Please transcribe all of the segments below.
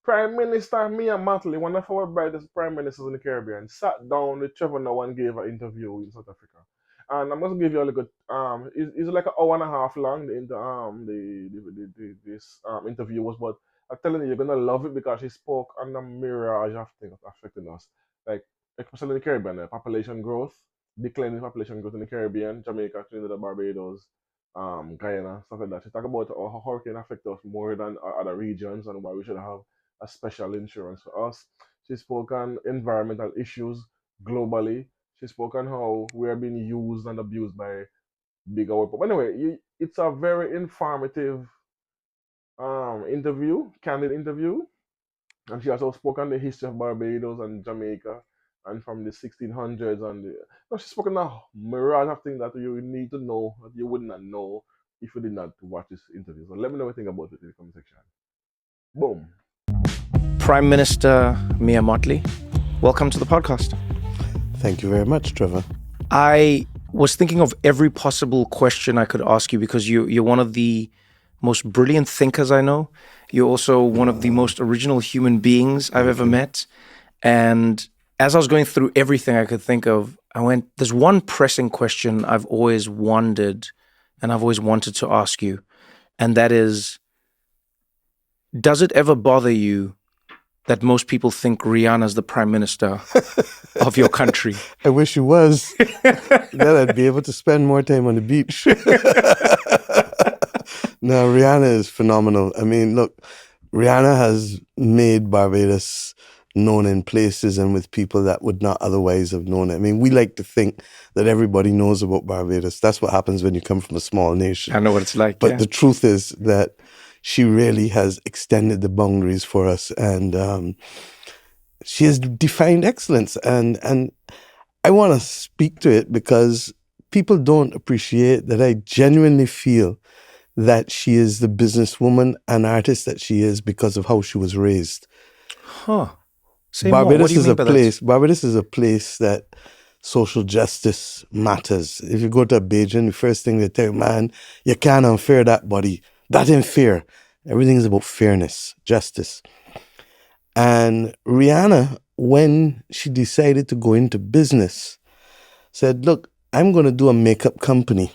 Prime Minister Mia Mottley, one of our brightest prime ministers in the Caribbean, sat down with Trevor Noah and gave an interview in South Africa. And I'm gonna give you a little it's like an hour and a half long. This interview was, but I'm telling you, you're gonna love it because she spoke on a mirage of things affecting us, like especially in the Caribbean, population growth, declining population growth in the Caribbean, Jamaica, Trinidad, Barbados, Guyana, stuff like that. She talked about how hurricane affect us more than other regions and why we should have a special insurance for us. She spoke on environmental issues globally. She spoke on how we are being used and abused by big oil. But anyway, it's a very informative interview, candid interview. And she also spoke on the history of Barbados and Jamaica and from the 1600s. No, she spoke on a mirage of things that you need to know that you would not know if you did not watch this interview. So let me know what you think about it in the comment section. Boom. Prime Minister Mia Mottley, welcome to the podcast. Thank you very much, Trevor. I was thinking of every possible question I could ask you because you're one of the most brilliant thinkers I know. You're also one of the most original human beings I've ever met. And as I was going through everything I could think of, I went, there's one pressing question I've always wondered and I've always wanted to ask you. And that is, does it ever bother you that most people think Rihanna's the prime minister of your country? I wish you was. Then I'd be able to spend more time on the beach. No, Rihanna is phenomenal. I mean, look, Rihanna has made Barbados known in places and with people that would not otherwise have known it. I mean, we like to think that everybody knows about Barbados. That's what happens when you come from a small nation. I know what it's like. But the truth is that she really has extended the boundaries for us, and she has defined excellence. And I want to speak to it because people don't appreciate that I genuinely feel that she is the businesswoman and artist that she is because of how she was raised. Huh. Say Barbados more. What do you is mean a by place. Barbados is a place that social justice matters. If you go to Beijing, the first thing they tell you, man, you can't unfair that body. That ain't fair. Everything is about fairness, justice. And Rihanna, when she decided to go into business, said, look, I'm going to do a makeup company.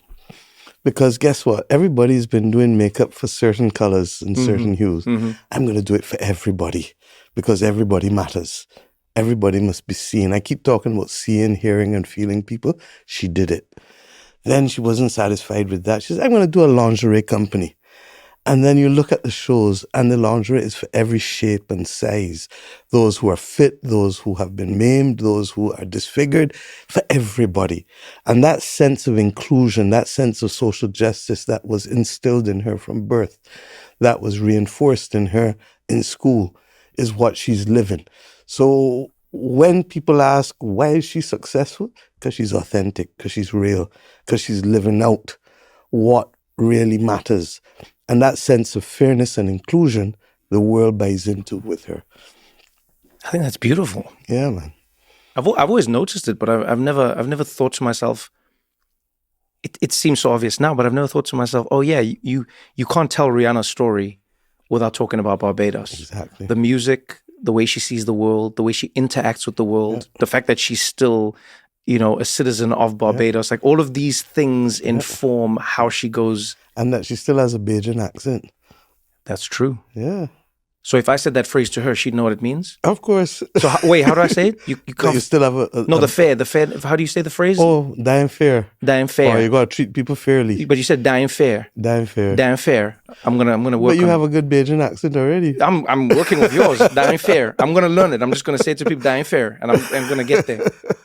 Because guess what? Everybody's been doing makeup for certain colors and certain hues. Mm-hmm. I'm going to do it for everybody because everybody matters. Everybody must be seen. I keep talking about seeing, hearing, and feeling people. She did it. Then she wasn't satisfied with that. She said, I'm going to do a lingerie company. And then you look at the shows and the lingerie is for every shape and size. Those who are fit, those who have been maimed, those who are disfigured, for everybody. And that sense of inclusion, that sense of social justice that was instilled in her from birth, that was reinforced in her in school, is what she's living. So when people ask, why is she successful? Because she's authentic, because she's real, because she's living out what really matters. And that sense of fairness and inclusion, the world buys into with her. I think that's beautiful. Yeah, man. I've always noticed it, but I've never thought to myself. It seems so obvious now, but I've never thought to myself, oh yeah, you can't tell Rihanna's story without talking about Barbados. Exactly. The music, the way she sees the world, the way she interacts with the world, the fact that she's still, a citizen of Barbados, like all of these things inform how she goes. And that she still has a Bajan accent. That's true. Yeah. So if I said that phrase to her, she'd know what it means? Of course. So wait, how do I say it? You can't... You still have the fair. How do you say the phrase? Oh, dying fair. Dying fair. Oh, you got to treat people fairly. But you said dying fair. Dying fair. Dying fair. I'm gonna work. But you have a good Bajan accent already. I'm working with yours. Dying fair. I'm gonna learn it. I'm just gonna say it to people, dying fair, and I'm gonna get there.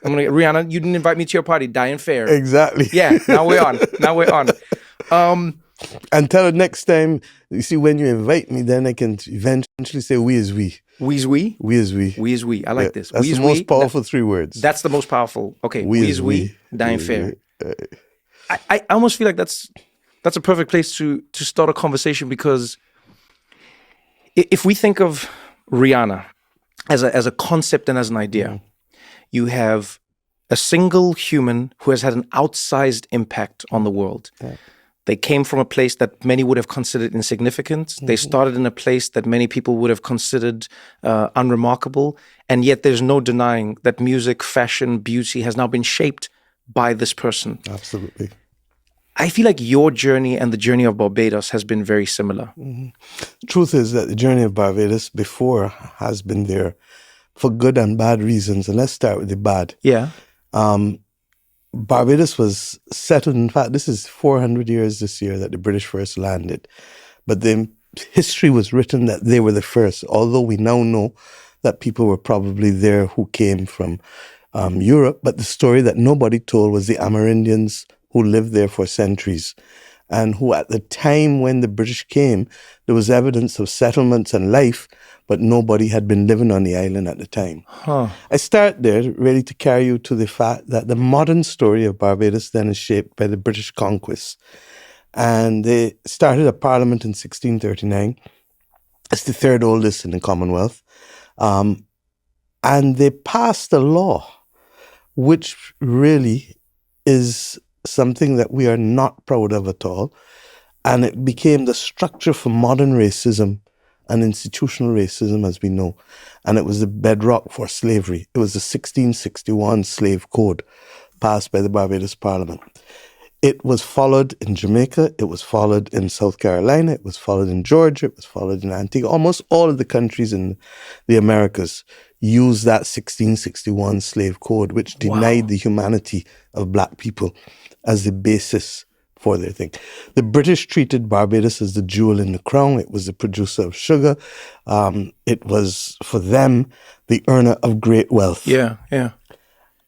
Rihanna, you didn't invite me to your party. Dying fair. Exactly. Yeah. Now we're on. And tell her next time, you see, when you invite me, then I can eventually say we is we. We is we? We is we. We is we. I like this. That's we the most powerful 3 words. That's the most powerful. Okay. We is we. Dying fair. I almost feel like that's a perfect place to start a conversation, because if we think of Rihanna as a concept and as an idea, you have a single human who has had an outsized impact on the world. Yeah. They came from a place that many would have considered insignificant. They started in a place that many people would have considered unremarkable. And yet there's no denying that music, fashion, beauty has now been shaped by this person. Absolutely. I feel like your journey and the journey of Barbados has been very similar. The truth is that the journey of Barbados before has been there for good and bad reasons. And let's start with the bad. Yeah. Barbados was settled. In fact, this is 400 years this year that the British first landed. But the history was written that they were the first, although we now know that people were probably there who came from Europe. But the story that nobody told was the Amerindians who lived there for centuries, and who at the time when the British came, there was evidence of settlements and life, but nobody had been living on the island at the time. I start there really to carry you to the fact that the modern story of Barbados then is shaped by the British conquest. And they started a parliament in 1639. It's the third oldest in the Commonwealth. And they passed a law which really is something that we are not proud of at all. And it became the structure for modern racism and institutional racism as we know. And it was the bedrock for slavery. It was the 1661 Slave Code passed by the Barbados Parliament. It was followed in Jamaica, it was followed in South Carolina, it was followed in Georgia, it was followed in Antigua. Almost all of the countries in the Americas used that 1661 Slave Code, which denied the humanity of black people as the basis for their thing. The British treated Barbados as the jewel in the crown. It was the producer of sugar. It was, for them, the earner of great wealth. Yeah, yeah.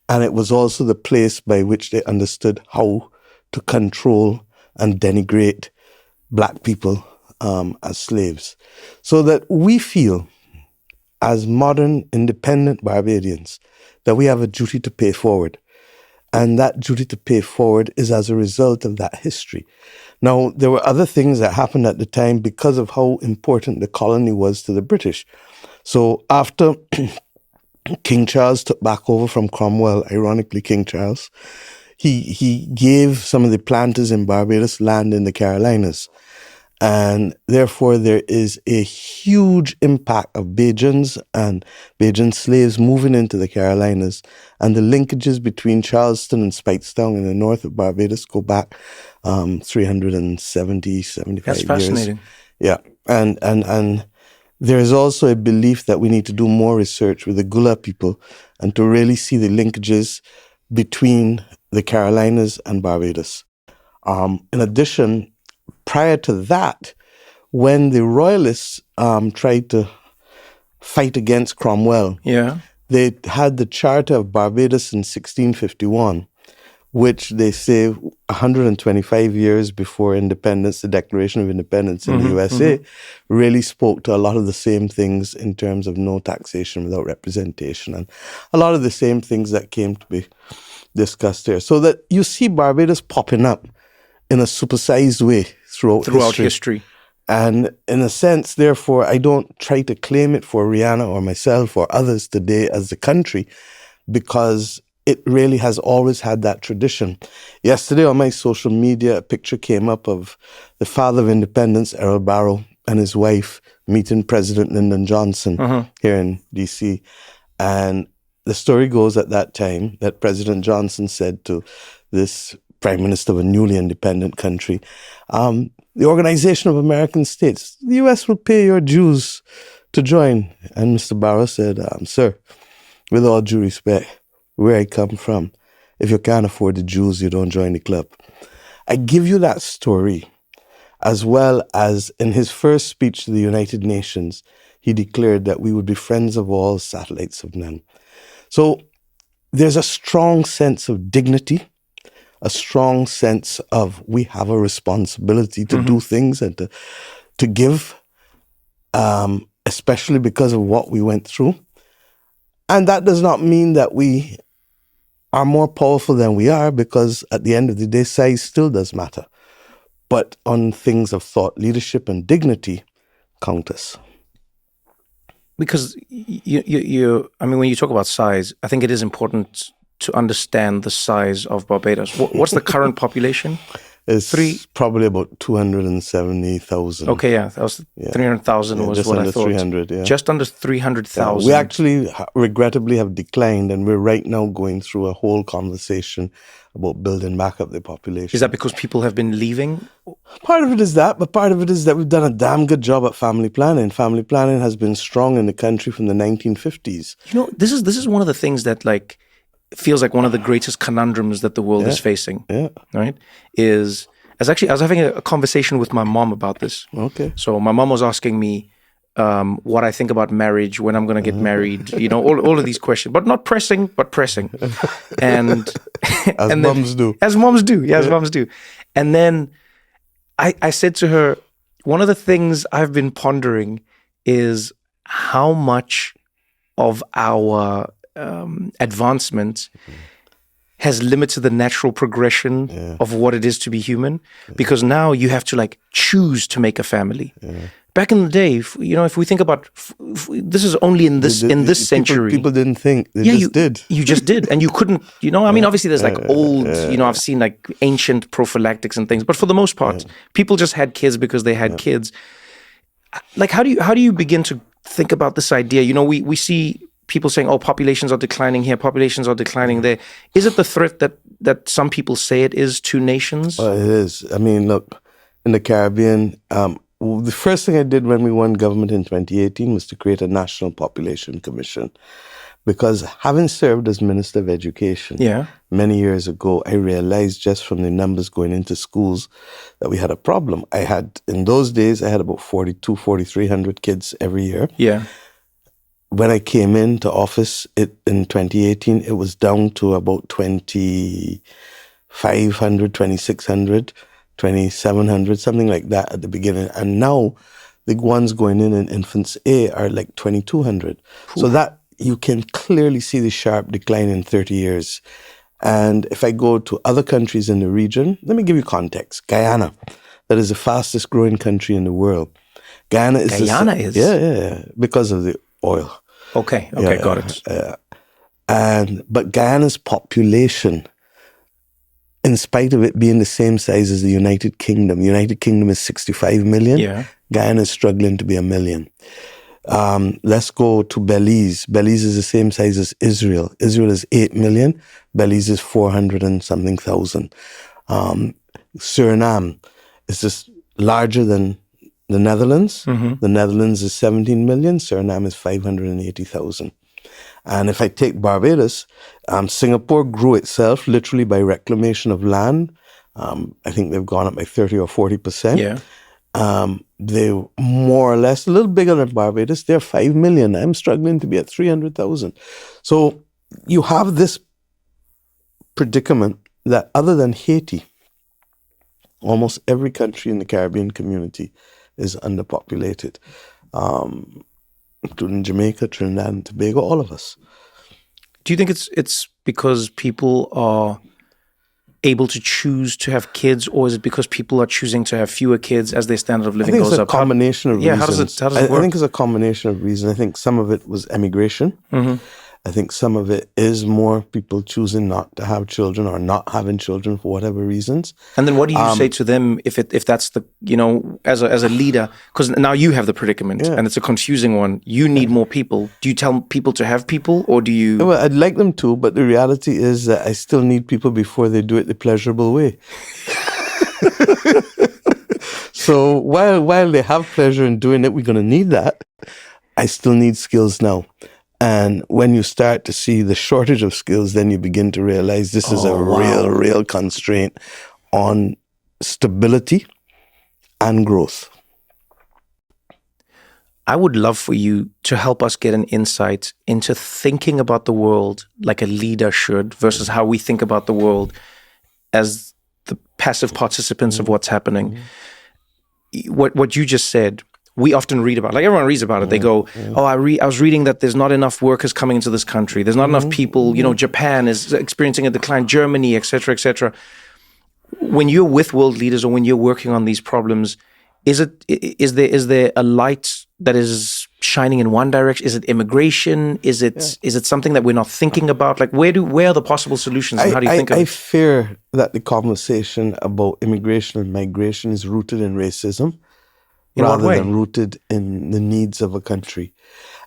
And it was also the place by which they understood how to control and denigrate black people as slaves. So that we feel, as modern independent Barbadians, that we have a duty to pay forward. And that duty to pay forward is as a result of that history. Now, there were other things that happened at the time because of how important the colony was to the British. So after King Charles took back over from Cromwell, ironically King Charles, he gave some of the planters in Barbados land in the Carolinas. And therefore, there is a huge impact of Bajans and Bajan slaves moving into the Carolinas. And the linkages between Charleston and Speightstown in the north of Barbados go back 370, 75 That's years. fascinating. Yeah. And there is also a belief that we need to do more research with the Gula people and to really see the linkages between the Carolinas and Barbados. In addition, prior to that, when the Royalists tried to fight against Cromwell, they had the Charter of Barbados in 1651, which they say 125 years before independence, the Declaration of Independence in the USA, really spoke to a lot of the same things in terms of no taxation without representation, and a lot of the same things that came to be discussed here. So that you see Barbados popping up in a supersized way throughout history. And in a sense, therefore, I don't try to claim it for Rihanna or myself or others today as the country, because it really has always had that tradition. Yesterday on my social media, a picture came up of the father of independence, Errol Barrow, and his wife meeting President Lyndon Johnson here in D.C. And the story goes at that time that President Johnson said to this Prime Minister of a newly independent country, the Organization of American States, the U.S. will pay your dues to join. And Mr. Barrow said, sir, with all due respect, where I come from, if you can't afford the dues, you don't join the club. I give you that story, as well as in his first speech to the United Nations, he declared that we would be friends of all, satellites of none. So there's a strong sense of dignity, a strong sense of we have a responsibility to do things and to give, especially because of what we went through. And that does not mean that we are more powerful than we are, because at the end of the day, size still does matter. But on things of thought, leadership and dignity count us. Because I mean, when you talk about size, I think it is important to understand the size of Barbados. What's the current population? It's probably about 270,000. Okay, yeah, that was 300,000 was just what under I thought. 300, yeah. Just under 300,000. We actually regrettably have declined, and we're right now going through a whole conversation about building back up the population. Is that because people have been leaving? Part of it is that, but part of it is that we've done a damn good job at family planning. Family planning has been strong in the country from the 1950s. You know, this is one of the things that like feels like one of the greatest conundrums that the world is facing. Yeah. Right? I was having a conversation with my mom about this. Okay. So my mom was asking me what I think about marriage, when I'm going to get married, you know, all of these questions, but not pressing, but pressing. And as moms do. As moms do. Yeah, as moms do. And then I said to her, one of the things I've been pondering is how much of our advancement has limited the natural progression of what it is to be human, because now you have to like choose to make a family. Back in the day, you know, if we think about this is only in this century. People didn't think. They just did. You just did. And you couldn't, you know, I mean, obviously there's like old, you know, I've seen like ancient prophylactics and things, but for the most part, people just had kids because they had kids. Like, how do you begin to think about this idea? You know, we see people saying, oh, populations are declining here, populations are declining there. Is it the threat that some people say it is to nations? It is. I mean, look, in the Caribbean, the first thing I did when we won government in 2018 was to create a National Population Commission. Because having served as Minister of Education many years ago, I realized just from the numbers going into schools that we had a problem. In those days, I had about 4,300 kids every year. Yeah. When I came into office in 2018, it was down to about 2,500, 2,600, 2,700, something like that at the beginning. And now the ones going in infants A are like 2,200. So that you can clearly see the sharp decline in 30 years. And if I go to other countries in the region, let me give you context. Guyana, that is the fastest growing country in the world. Guyana is? Yeah, because of the oil. Okay, got it. But Guyana's population, in spite of it being the same size as the United Kingdom is 65 million. Yeah. Guyana is struggling to be 1 million. Let's go to Belize. Belize is the same size as Israel. Israel is 8 million. Belize is 400 and something thousand. Suriname is just larger than the Netherlands. The Netherlands is 17 million. Suriname is 580,000. And if I take Barbados, Singapore grew itself literally by reclamation of land. I think they've gone up by 30 or 40%. Yeah. They're more or less a little bigger than Barbados. They're 5 million. I'm struggling to be at 300,000. So you have this predicament that other than Haiti, almost every country in the Caribbean community is underpopulated, including Jamaica, Trinidad and Tobago, all of us. Do you think it's because people are able to choose to have kids, or is it because people are choosing to have fewer kids as their standard of living goes up? I think it's a combination of reasons. How does it work? I think it's a combination of reasons. I think some of it was emigration. I think some of it is more people choosing not to have children or not having children for whatever reasons. And then what do you say to them if that's the, you know, as a leader, because now you have the predicament and it's a confusing one. You need more people. Do you tell people to have people, or do you? Well, I'd like them to, but the reality is that I still need people before they do it the pleasurable way. So while they have pleasure in doing it, we're going to need that. I still need skills now. And when you start to see the shortage of skills, then you begin to realize this is a real constraint on stability and growth. I would love for you to help us get an insight into thinking about the world like a leader should versus how we think about the world as the passive participants of what's happening. What you just said, we often read about, like everyone reads about it. They go, I was reading that there's not enough workers coming into this country. There's not enough people. You know, Japan is experiencing a decline, Germany, et cetera, et cetera. When you're with world leaders or when you're working on these problems, is there a light that is shining in one direction? Is it immigration? Is it something that we're not thinking about? Like, where are the possible solutions, and how do you think of I it? fear that the conversation about immigration and migration is rooted in racism In what rather way? than rooted in the needs of a country.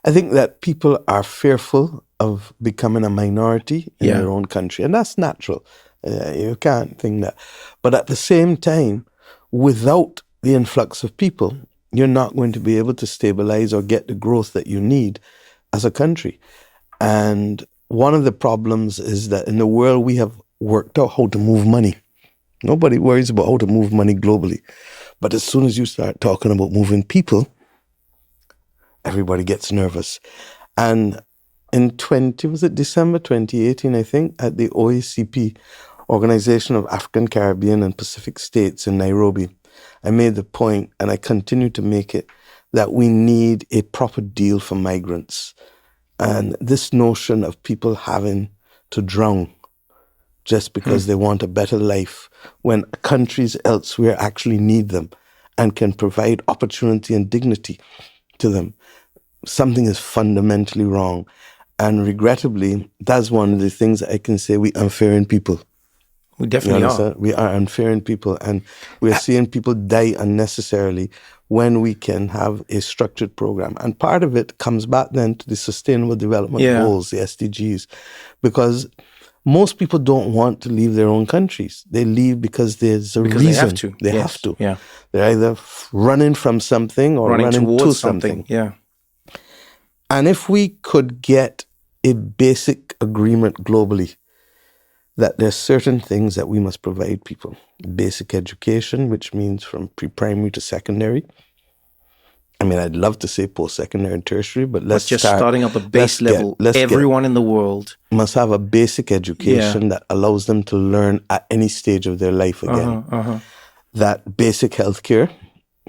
I think that people are fearful of becoming a minority in their own country, and that's natural. You can't think that. But at the same time, without the influx of people, you're not going to be able to stabilize or get the growth that you need as a country. And one of the problems is that in the world, we have worked out how to move money. Nobody worries about how to move money globally. But as soon as you start talking about moving people, everybody gets nervous. And in December 2018, I think, at the OACP, Organization of African, Caribbean and Pacific States in Nairobi, I made the point, and I continue to make it, that we need a proper deal for migrants. And this notion of people having to drown just because they want a better life when countries elsewhere actually need them and can provide opportunity and dignity to them, something is fundamentally wrong. And regrettably, that's one of the things that I can say we unfair in people. We definitely are. We are unfair in people, and we're seeing people die unnecessarily when we can have a structured program. And part of it comes back then to the Sustainable Development Goals, the SDGs, because most people don't want to leave their own countries. They leave because there's a reason. They have to. They have to. Yeah. They're either running from something or running towards to something. Yeah. And if we could get a basic agreement globally that there's certain things that we must provide people. Basic education, which means from pre-primary to secondary. I mean, I'd love to say post-secondary and tertiary, but let's just starting at the base level. Everyone in the world must have a basic education that allows them to learn at any stage of their life again. That basic healthcare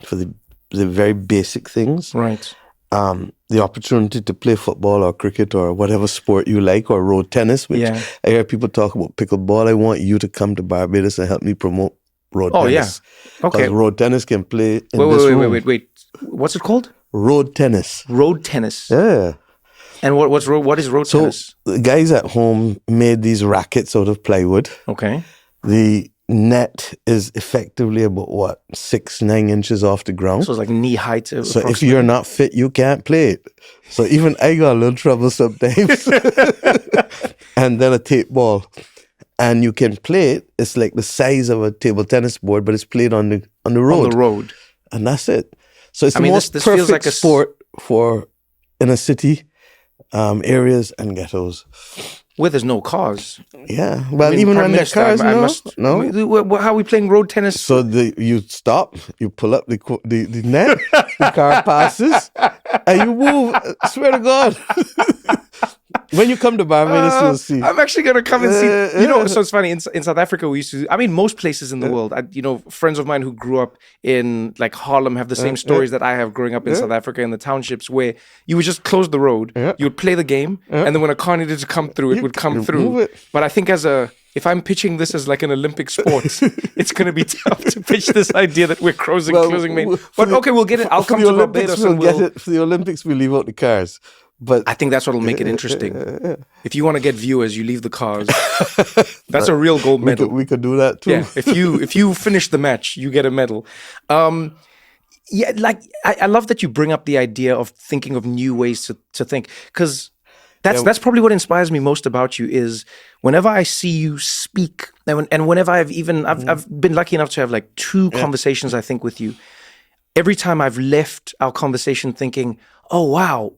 for the very basic things. Right. The opportunity to play football or cricket or whatever sport you like, or road tennis, which I hear people talk about pickleball. I want you to come to Barbados and help me promote road tennis. Okay. Because road tennis can play in this room. Wait. What's it called? Road tennis. Road tennis. Yeah. And what is road tennis? So the guys at home made these rackets out of plywood. Okay. The net is effectively about 6-9 inches off the ground. So it's like knee height. So if you're not fit, you can't play it. So even I got a little trouble sometimes. And then a tape ball, and you can play it. It's like the size of a table tennis board, but it's played on the road. On the road, and that's it. So it's the most perfect feels like sport for inner city areas and ghettos. Where there's no cars. Yeah. Well, even when there are cars, no. How are we playing road tennis? So you stop, you pull up the net, the car passes, and you move. I swear to God. When you come to Barbados, you'll see. I'm actually going to come and see. So it's funny. In South Africa, we used to, most places in the world, friends of mine who grew up in like Harlem have the same stories that I have growing up in South Africa in the townships, where you would just close the road, you would play the game, and then when a car needed to come through, it would come through. But I think if I'm pitching this as like an Olympic sport, it's going to be tough to pitch this idea that we're closing main. But okay, we'll get it. I'll come to Barbados and we'll get it. For the Olympics, we leave out the cars. But I think that's what'll make it interesting. If you want to get viewers, you leave the cars. That's a real gold medal. We could do that too. Yeah, if you finish the match, you get a medal. I love that you bring up the idea of thinking of new ways to think, because that's probably what inspires me most about you. Is whenever I see you speak, and whenever I've been lucky enough to have like 2 conversations, I think, with you. Every time I've left our conversation thinking, oh wow.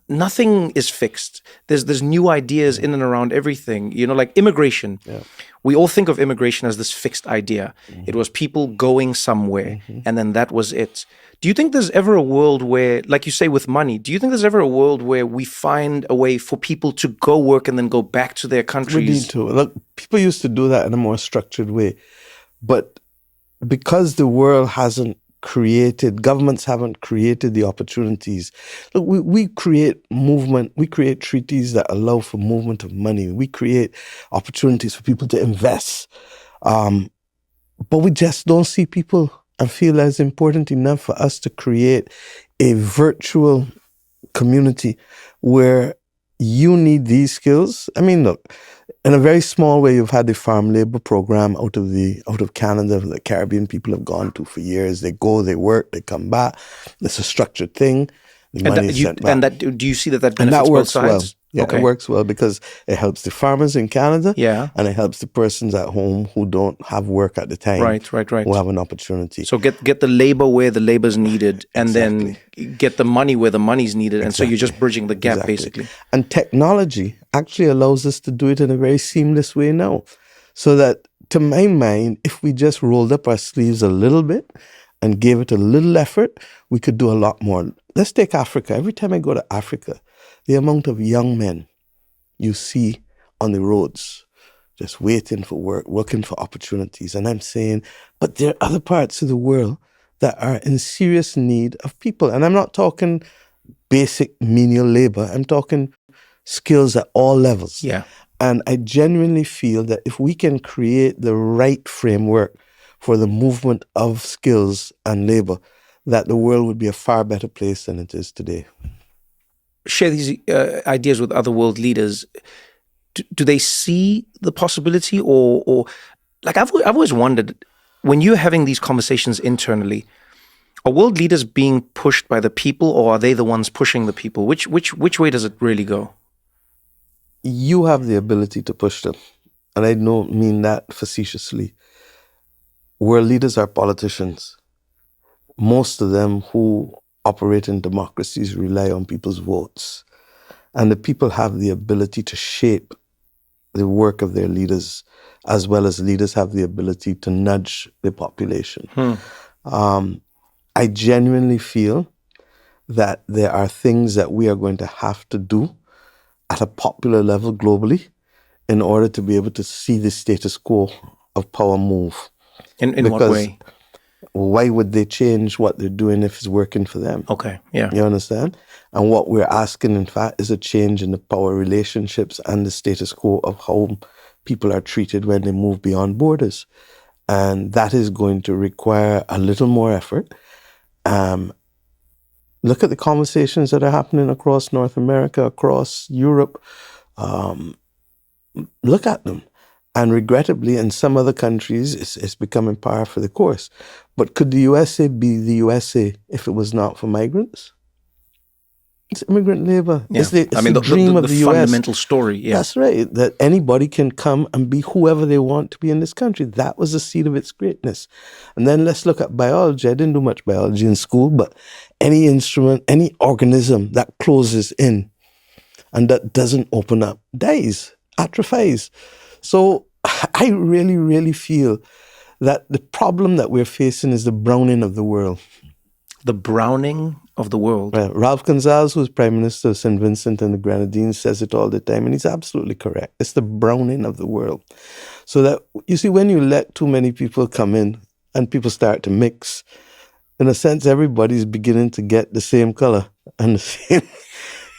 Nothing is fixed. There's new ideas in and around everything. Like immigration. Yeah. We all think of immigration as this fixed idea. It was people going somewhere, and then that was it. Do you think there's ever a world where, like you say, with money, do you think there's ever a world where we find a way for people to go work and then go back to their countries? We need to. Look, people used to do that in a more structured way. But because the world governments haven't created the opportunities. Look, we create movement, we create treaties that allow for movement of money. We create opportunities for people to invest. But we just don't see people and feel as important enough for us to create a virtual community where you need these skills. I mean, look, in a very small way, you've had the farm labor program out of Canada, the Caribbean people have gone to for years. They go, they work, they come back. It's a structured thing. The money is sent back. And that, do you see that And benefits that both works well. sides? Yeah, Okay. it works well because it helps the farmers in Canada, Yeah. and it helps the persons at home who don't have work at the time, Right. who have an opportunity. So get the labor where the labor's needed, and then get the money where the money's needed, and so you're just bridging the gap, basically. And technology actually allows us to do it in a very seamless way now. So that, to my mind, if we just rolled up our sleeves a little bit and gave it a little effort, we could do a lot more. Let's take Africa. Every time I go to Africa, the amount of young men you see on the roads, just waiting for work, working for opportunities. And I'm saying, but there are other parts of the world that are in serious need of people. And I'm not talking basic menial labor. I'm talking skills at all levels. Yeah. And I genuinely feel that if we can create the right framework for the movement of skills and labor, that the world would be a far better place than it is today. Share these ideas with other world leaders. Do they see the possibility, or like I've always wondered, when you're having these conversations internally, are world leaders being pushed by the people, or are they the ones pushing the people? Which way does it really go? You have the ability to push them, and I don't mean that facetiously. World leaders are politicians. Most of them who operate in democracies rely on people's votes. And the people have the ability to shape the work of their leaders, as well as leaders have the ability to nudge the population. I genuinely feel that there are things that we are going to have to do at a popular level globally in order to be able to see the status quo of power move. In what way? Why would they change what they're doing if it's working for them? Okay, yeah. You understand? And what we're asking, in fact, is a change in the power relationships and the status quo of how people are treated when they move beyond borders. And that is going to require a little more effort. Look at the conversations that are happening across North America, across Europe. Look at them. And regrettably, in some other countries, it's becoming par for the course. But could the USA be the USA if it was not for migrants? It's immigrant labor. Yeah. It's the the dream of the US. fundamental story. Yeah. That's right. That anybody can come and be whoever they want to be in this country. That was the seed of its greatness. And then let's look at biology. I didn't do much biology in school, but any instrument, any organism that closes in and that doesn't open up dies, atrophies. So I really, really feel that the problem that we're facing is the browning of the world. The browning of the world. Ralph Gonsalves, who's Prime Minister of St. Vincent and the Grenadines, says it all the time, and he's absolutely correct. It's the browning of the world. So that, you see, when you let too many people come in and people start to mix, in a sense, everybody's beginning to get the same color and the same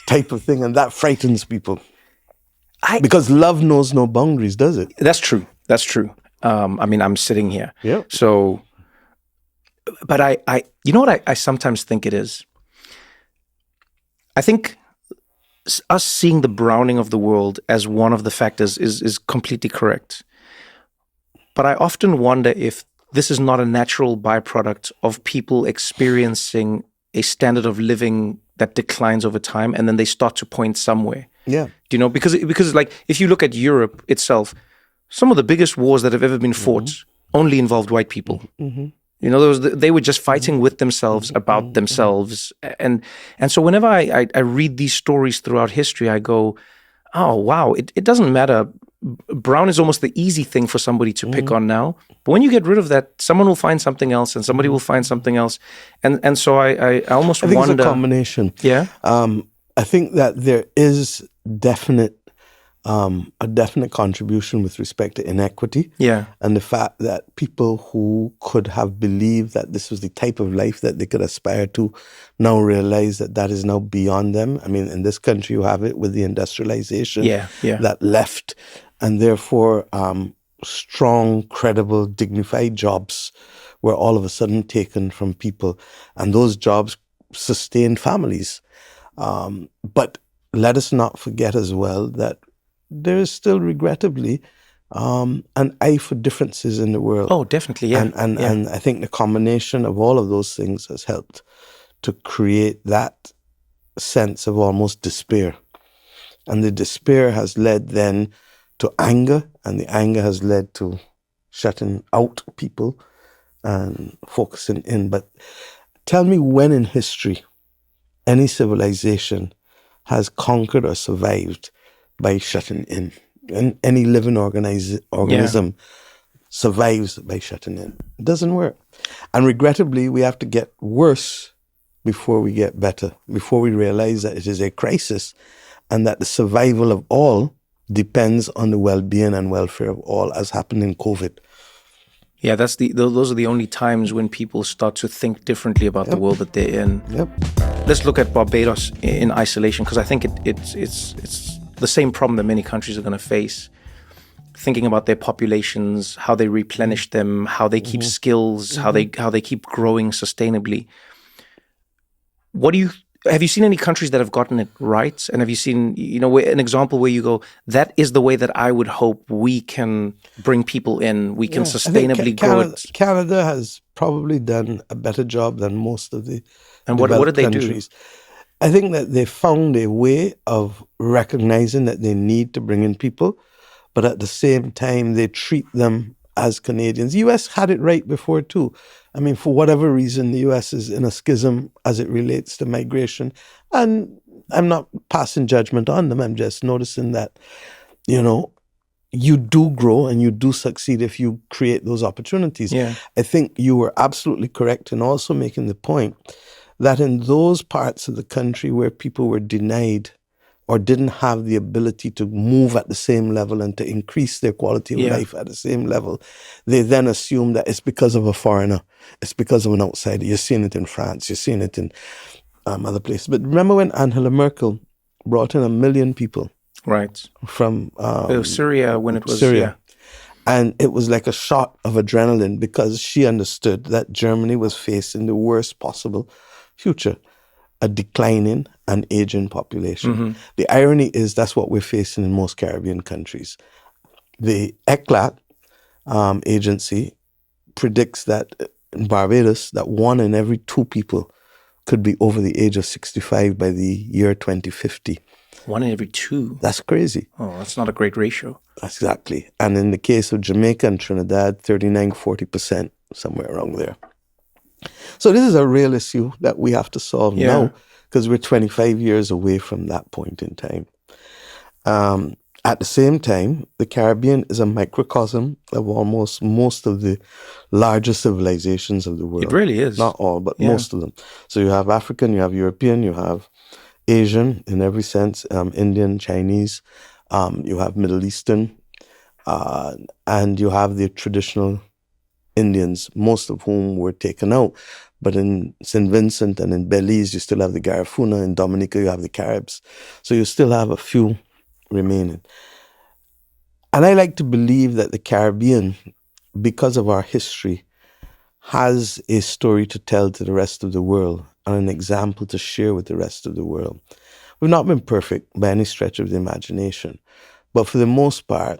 type of thing, and that frightens people. Because love knows no boundaries, does it? That's true. That's true. I'm sitting here. Yeah. So, but I you know what I sometimes think it is? I think us seeing the browning of the world as one of the factors is completely correct. But I often wonder if this is not a natural byproduct of people experiencing a standard of living that declines over time, and then they start to point somewhere. Yeah. Do you know? Because like, if you look at Europe itself, some of the biggest wars that have ever been fought only involved white people. Mm-hmm. You know, they were just fighting with themselves about themselves. And so whenever I read these stories throughout history, I go, oh, wow, it doesn't matter. Brown is almost the easy thing for somebody to pick on now. But when you get rid of that, someone will find something else and somebody will find something else. And so I almost wonder. I think it's a combination. Yeah. I think that there is a definite contribution with respect to inequity. Yeah. And the fact that people who could have believed that this was the type of life that they could aspire to now realize that that is now beyond them. I mean, in this country, you have it with the industrialization that left. And therefore, strong, credible, dignified jobs were all of a sudden taken from people. And those jobs sustained families. But let us not forget as well that there is still, regrettably, an eye for differences in the world. Oh, definitely, yeah. And I think the combination of all of those things has helped to create that sense of almost despair. And the despair has led then to anger, and the anger has led to shutting out people and focusing in. But tell me when in history any civilization has conquered or survived by shutting in. And any living organism survives by shutting in. It doesn't work. And regrettably, we have to get worse before we get better, before we realize that it is a crisis and that the survival of all depends on the well-being and welfare of all, as happened in COVID. Yeah, those are the only times when people start to think differently about the world that they're in. Yep. Let's look at Barbados in isolation, because I think it's the same problem that many countries are going to face. Thinking about their populations, how they replenish them, how they keep skills, how they keep growing sustainably. Have you seen any countries that have gotten it right? And have you seen, an example where you go, that is the way that I would hope we can bring people in, we can sustainably grow it? Canada has probably done a better job than most of the And what did they countries. do? I think that they found a way of recognizing that they need to bring in people, but at the same time, they treat them as Canadians. The US had it right before too. I mean, for whatever reason, the US is in a schism as it relates to migration. And I'm not passing judgment on them. I'm just noticing that, you do grow and you do succeed if you create those opportunities. Yeah. I think you were absolutely correct in also making the point that in those parts of the country where people were denied or didn't have the ability to move at the same level and to increase their quality of life at the same level, they then assume that it's because of a foreigner, it's because of an outsider. You're seeing it in France, you're seeing it in other places. But remember when Angela Merkel brought in 1 million people? Right. From Syria, when it was Syria. And it was like a shot of adrenaline because she understood that Germany was facing the worst possible future, a declining and aging population. The irony is that's what we're facing in most Caribbean countries. The ECLAC agency predicts that in Barbados, that 1 in every 2 people could be over the age of 65 by the year 2050. 1 in every 2? That's crazy. Oh, that's not a great ratio. Exactly. And in the case of Jamaica and Trinidad, 39-40%, somewhere around there. So this is a real issue that we have to solve now, because we're 25 years away from that point in time. At the same time, the Caribbean is a microcosm of almost most of the larger civilizations of the world. It really is. Not all, but most of them. So you have African, you have European, you have Asian in every sense, Indian, Chinese, you have Middle Eastern, and you have the traditional Indians, most of whom were taken out. But in St. Vincent and in Belize, you still have the Garifuna. In Dominica, you have the Caribs. So you still have a few remaining. And I like to believe that the Caribbean, because of our history, has a story to tell to the rest of the world and an example to share with the rest of the world. We've not been perfect by any stretch of the imagination, but for the most part,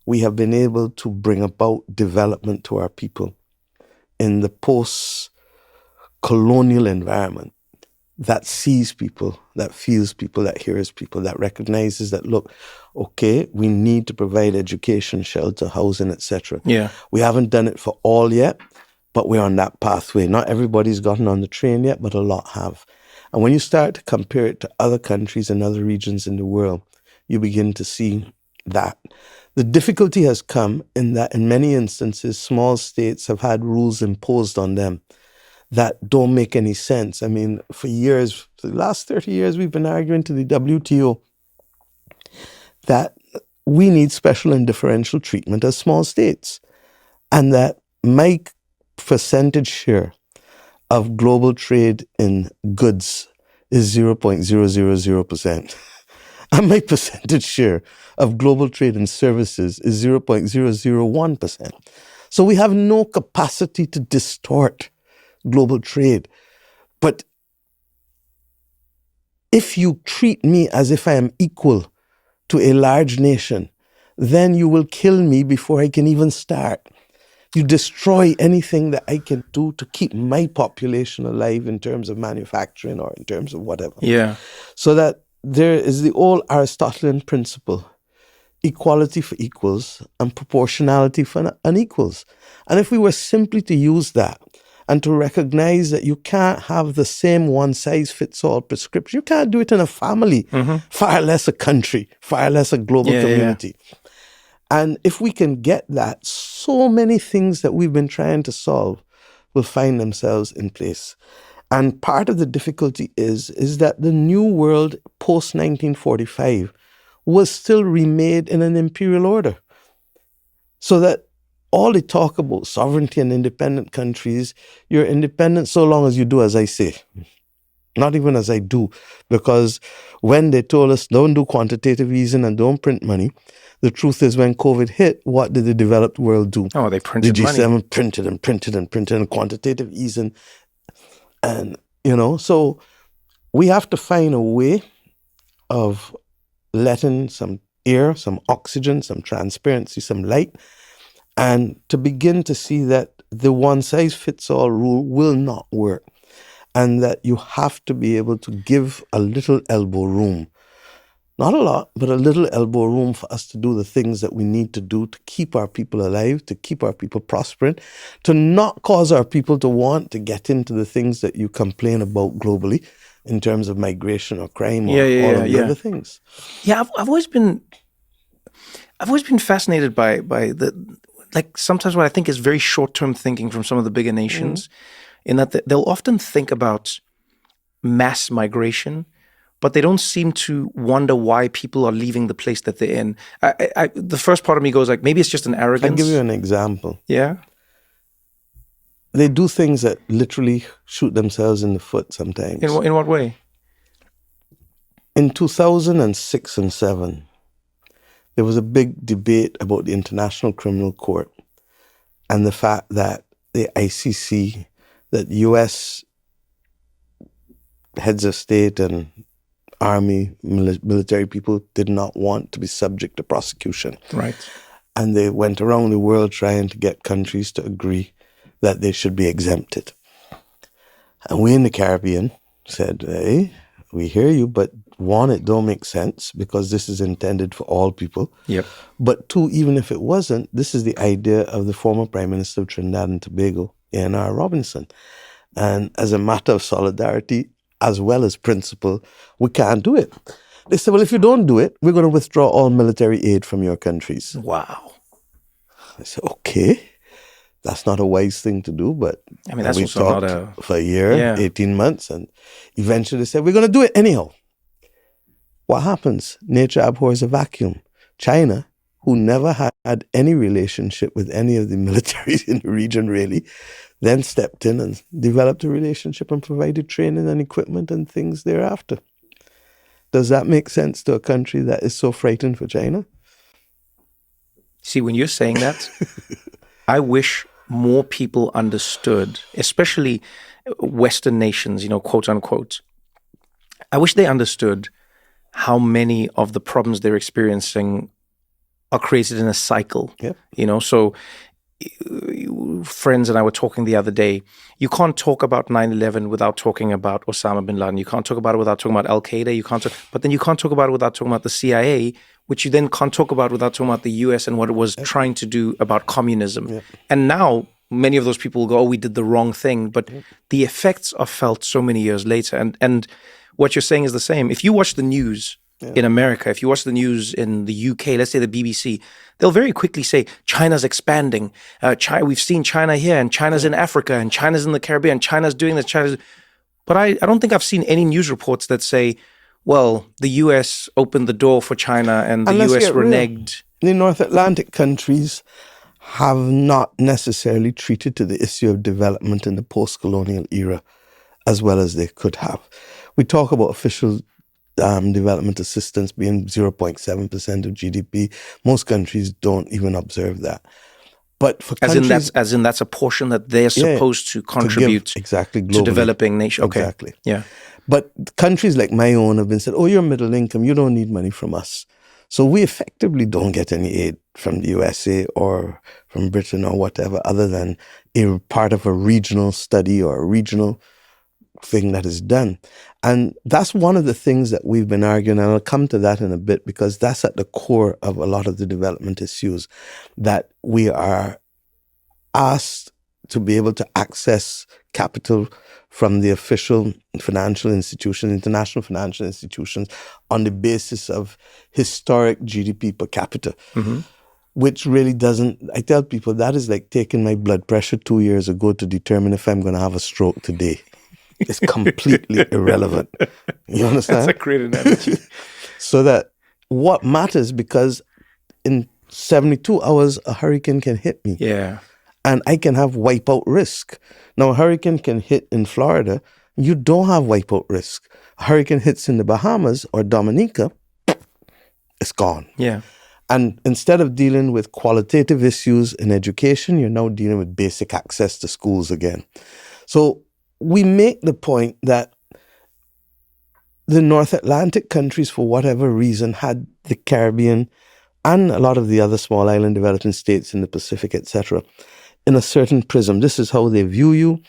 we have been able to bring about development to our people in the post-colonial environment that sees people, that feels people, that hears people, that recognizes that, look, okay, we need to provide education, shelter, housing, etc. Yeah. We haven't done it for all yet, but we're on that pathway. Not everybody's gotten on the train yet, but a lot have. And when you start to compare it to other countries and other regions in the world, you begin to see that. The difficulty has come in that in many instances, small states have had rules imposed on them that don't make any sense. I mean, for years, for the last 30 years, we've been arguing to the WTO that we need special and differential treatment as small states, and that my percentage share of global trade in goods is 0.000%. And my percentage share of global trade in services is 0.001%. So we have no capacity to distort global trade. But if you treat me as if I am equal to a large nation, then you will kill me before I can even start. You destroy anything that I can do to keep my population alive in terms of manufacturing or in terms of whatever. Yeah. So that there is the old Aristotelian principle, equality for equals and proportionality for unequals. And if we were simply to use that and to recognize that you can't have the same one-size-fits-all prescription, you can't do it in a family, far less a country, far less a global community. And if we can get that, so many things that we've been trying to solve will find themselves in place. And part of the difficulty is that the new world post-1945 was still remade in an imperial order. So that all the talk about sovereignty and independent countries, you're independent so long as you do as I say. Not even as I do, because when they told us don't do quantitative easing and don't print money, the truth is when COVID hit, what did the developed world do? Oh, they printed the G7 money. printed and printed and printed and quantitative easing. And, so we have to find a way of letting some air, some oxygen, some transparency, some light, and to begin to see that the one-size-fits-all rule will not work. And that you have to be able to give a little elbow room. Not a lot, but a little elbow room for us to do the things that we need to do to keep our people alive, to keep our people prospering, to not cause our people to want to get into the things that you complain about globally in terms of migration or crime or all of the other things. Yeah, I've always been fascinated by the, like, sometimes what I think is very short-term thinking from some of the bigger nations. In that they'll often think about mass migration, but they don't seem to wonder why people are leaving the place that they're in. The first part of me goes like, maybe it's just an arrogance. I'll give you an example. Yeah? They do things that literally shoot themselves in the foot sometimes. In what way? In 2006 and 2007, there was a big debate about the International Criminal Court and the fact that the ICC, that U.S. heads of state and army, military people did not want to be subject to prosecution. Right. And they went around the world trying to get countries to agree that they should be exempted. And we in the Caribbean said, hey, we hear you, but one, it don't make sense because this is intended for all people. Yep. But two, even if it wasn't, this is the idea of the former Prime Minister of Trinidad and Tobago, A.N.R. Robinson. And as a matter of solidarity, as well as principle, we can't do it. They said, well, if you don't do it, we're going to withdraw all military aid from your countries. Wow. I said, okay, that's not a wise thing to do, but I mean, that's we also talked for a year, 18 months, and eventually they said, we're going to do it anyhow. What happens? Nature abhors a vacuum. China, who never had any relationship with any of the militaries in the region really, then stepped in and developed a relationship and provided training and equipment and things thereafter. Does that make sense to a country that is so frightened for China? See, when you're saying that, I wish more people understood, especially Western nations, quote unquote. I wish they understood how many of the problems they're experiencing are created in a cycle. Yep. So friends and I were talking the other day, you can't talk about 9/11 without talking about Osama bin Laden. You can't talk about it without talking about Al-Qaeda. But then you can't talk about it without talking about the CIA, which you then can't talk about without talking about the US and what it was trying to do about communism. Yep. And now many of those people will go, oh, we did the wrong thing. But the effects are felt so many years later. And what you're saying is the same. If you watch the news in America, if you watch the news in the UK, let's say the BBC, they'll very quickly say, China's expanding. We've seen China here, and China's in Africa, and China's in the Caribbean, China's doing this, China's... But I don't think I've seen any news reports that say, well, the US opened the door for China and the US reneged. The North Atlantic countries have not necessarily treated to the issue of development in the post-colonial era as well as they could have. We talk about official development assistance being 0.7% of GDP. Most countries don't even observe that. But for countries... As in that's a portion that they're supposed to contribute exactly to developing nations. Okay. Exactly. Yeah. But countries like my own have been said, oh, you're middle income, you don't need money from us. So we effectively don't get any aid from the USA or from Britain or whatever, other than a part of a regional study or a regional thing that is done. And that's one of the things that we've been arguing, and I'll come to that in a bit, because that's at the core of a lot of the development issues, that we are asked to be able to access capital from the official financial institutions, international financial institutions, on the basis of historic GDP per capita, which really doesn't, I tell people that is like taking my blood pressure 2 years ago to determine if I'm going to have a stroke today. It's completely irrelevant. You understand? That's a great analogy. So that what matters, because in 72 hours, a hurricane can hit me. Yeah. And I can have wipeout risk. Now, a hurricane can hit in Florida. You don't have wipeout risk. A hurricane hits in the Bahamas or Dominica, it's gone. Yeah. And instead of dealing with qualitative issues in education, you're now dealing with basic access to schools again. So we make the point that the North Atlantic countries, for whatever reason, had the Caribbean and a lot of the other small island developing states in the Pacific, etc., in a certain prism. This is how they view you.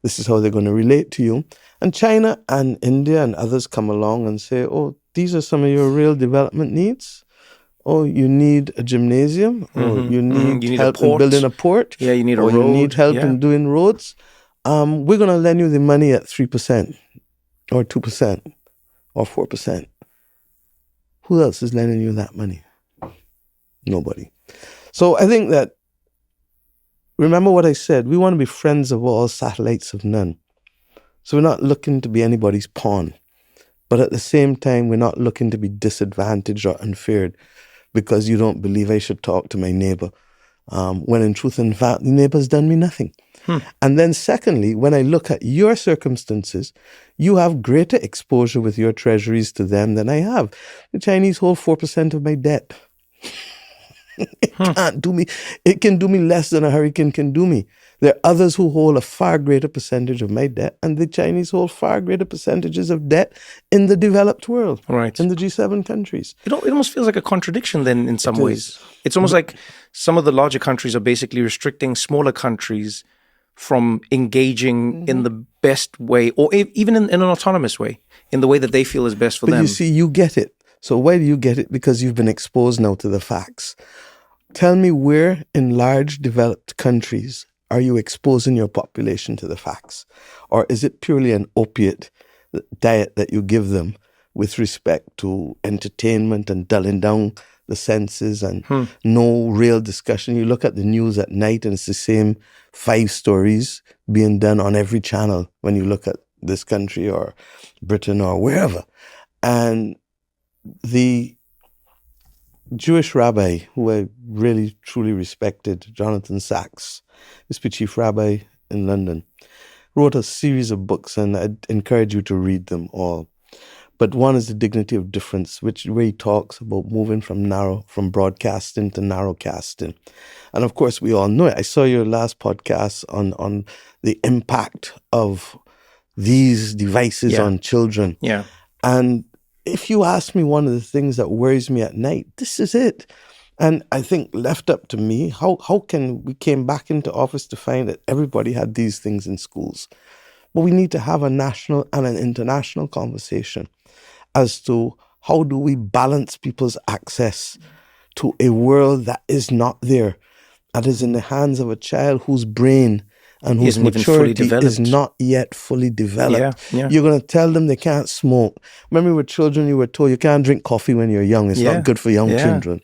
This is how they're going to relate to you. And China and India and others come along and say, oh, these are some of your real development needs. Oh, you need a gymnasium. Oh, you need help in building a port. Yeah, you need a road. road. You need help in doing roads. We're going to lend you the money at 3% or 2% or 4%. Who else is lending you that money? Nobody. So I think that, remember what I said, we want to be friends of all, satellites of none. So we're not looking to be anybody's pawn. But at the same time, we're not looking to be disadvantaged or unfared because you don't believe I should talk to my neighbor. When in truth, in fact, the neighbor's done me nothing. And then secondly, when I look at your circumstances, you have greater exposure with your treasuries to them than I have. The Chinese hold 4% of my debt. It can't do me. It can do me less than a hurricane can do me. There are others who hold a far greater percentage of my debt, and the Chinese hold far greater percentages of debt in the developed world, Right. in the G7 countries. It almost feels like a contradiction then in some ways. It's almost like some of the larger countries are basically restricting smaller countries from engaging in the best way, or even in an autonomous way, in the way that they feel is best for them. But you see, you get it. So why do you get it? Because you've been exposed now to the facts. Tell me, where in large developed countries are you exposing your population to the facts? Or is it purely an opiate diet that you give them with respect to entertainment and dulling down the senses and no real discussion? You look at the news at night and it's the same 5 stories being done on every channel when you look at this country or Britain or wherever. And the Jewish rabbi who I really truly respected, Jonathan Sachs, used to be chief rabbi in London, wrote a series of books, and I'd encourage you to read them all. But one is The Dignity of Difference, where he talks about moving from broadcasting to narrowcasting. And of course, we all know it. I saw your last podcast on the impact of these devices on children. Yeah. And if you ask me one of the things that worries me at night, this is it. And I think left up to me, how can we came back into office to find that everybody had these things in schools? But we need to have a national and an international conversation as to how do we balance people's access to a world that is not there, that is in the hands of a child whose brain and whose maturity is not yet fully developed. Yeah. You're going to tell them they can't smoke. Remember, with children, you were told you can't drink coffee when you're young. It's not good for young children.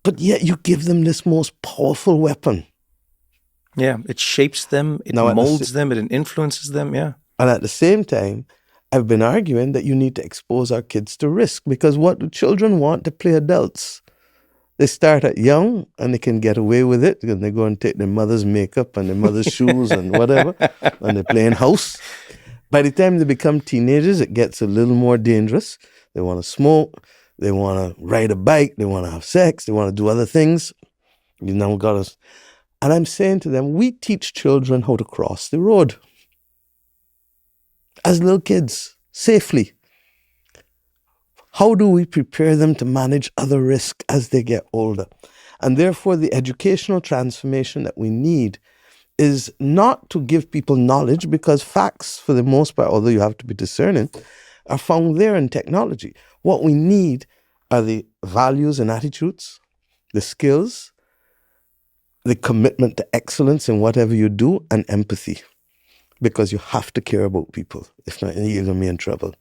But yet you give them this most powerful weapon. Yeah, it shapes them, it molds them, it influences them, And at the same time, I've been arguing that you need to expose our kids to risk, because what do children want to play adults? They start at young and they can get away with it because they go and take their mother's makeup and their mother's shoes and whatever, and they're playing house. By the time they become teenagers, it gets a little more dangerous. They want to smoke, they want to ride a bike, they want to have sex, they want to do other things. You now got us. And I'm saying to them, we teach children how to cross the road as little kids. safely? How do we prepare them to manage other risks as they get older? And therefore, the educational transformation that we need is not to give people knowledge, because facts, for the most part, although you have to be discerning, are found there in technology. What we need are the values and attitudes, the skills, the commitment to excellence in whatever you do, and empathy. Because you have to care about people. If not, you're going to be in trouble.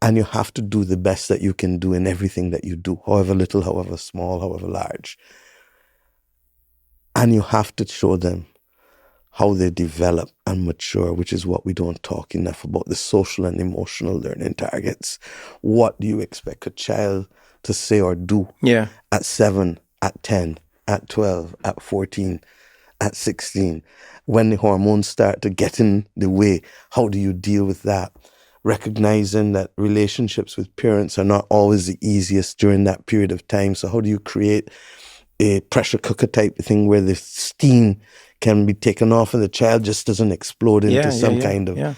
And you have to do the best that you can do in everything that you do, however little, however small, however large. And you have to show them how they develop and mature, which is what we don't talk enough about, the social and emotional learning targets. What do you expect a child to say or do at 7, at 10, at 12, at 14, at 16? When the hormones start to get in the way, how do you deal with that? Recognizing that relationships with parents are not always the easiest during that period of time. So how do you create a pressure cooker type thing where the steam can be taken off and the child just doesn't explode into some kind of,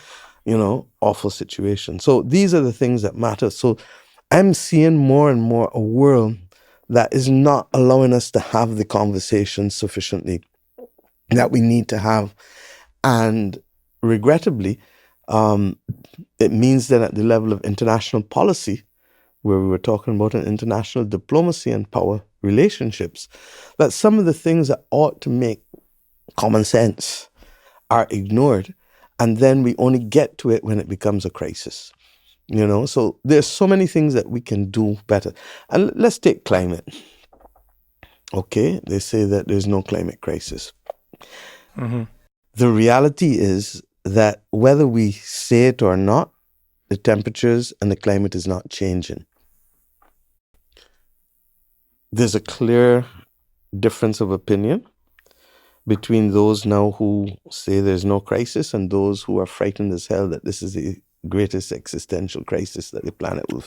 awful situation? So these are the things that matter. So I'm seeing more and more a world that is not allowing us to have the conversation sufficiently that we need to have. And regrettably, it means that at the level of international policy, where we were talking about an international diplomacy and power relationships, that some of the things that ought to make common sense are ignored, and then we only get to it when it becomes a crisis. So there's so many things that we can do better. And let's take climate. Okay, they say that there's no climate crisis. Mm-hmm. The reality is that whether we say it or not, the temperatures and the climate is not changing. There's a clear difference of opinion between those now who say there's no crisis and those who are frightened as hell that this is the greatest existential crisis that the planet will.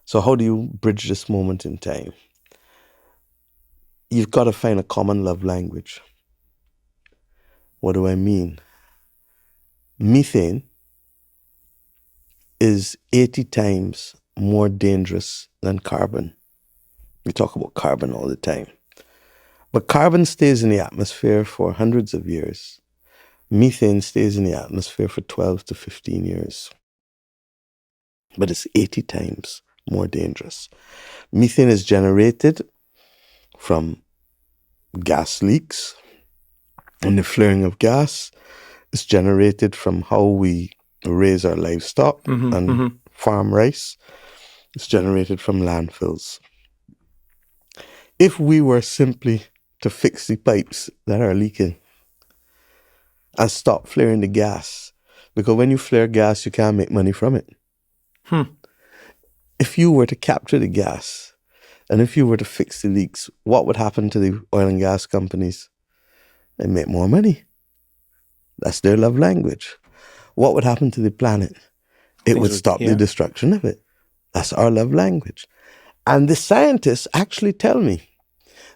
So how do you bridge this moment in time? You've got to find a common love language. What do I mean? Methane is 80 times more dangerous than carbon. We talk about carbon all the time. But carbon stays in the atmosphere for hundreds of years. Methane stays in the atmosphere for 12 to 15 years. But it's 80 times more dangerous. Methane is generated from gas leaks, and the flaring of gas is generated from how we raise our livestock and farm rice. It's generated from landfills. If we were simply to fix the pipes that are leaking and stop flaring the gas, because when you flare gas, you can't make money from it. If you were to capture the gas and if you were to fix the leaks, what would happen to the oil and gas companies? They make more money. That's their love language. What would happen to the planet? It would stop the destruction of it. That's our love language. And the scientists actually tell me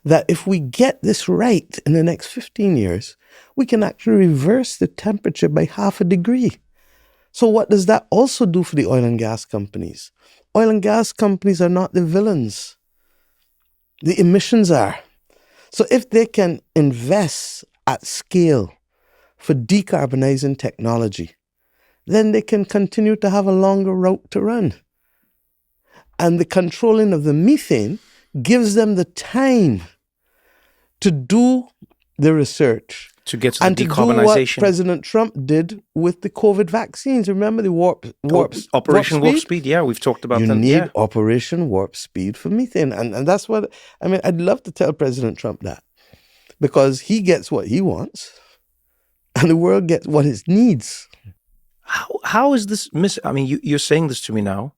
that if we get this right in the next 15 years, we can actually reverse the temperature by 0.5 degree. So what does that also do for the oil and gas companies? Oil and gas companies are not the villains. The emissions are. So if they can invest at scale for decarbonizing technology, then they can continue to have a longer route to run. And the controlling of the methane gives them the time to do the research. To get to the and decarbonization. To do what President Trump did with the COVID vaccines. Remember the Operation Warp Speed? Yeah, we've talked about that. You need Operation Warp Speed for methane. And that's what, I'd love to tell President Trump that. Because he gets what he wants and the world gets what it needs. How is this you're saying this to me now.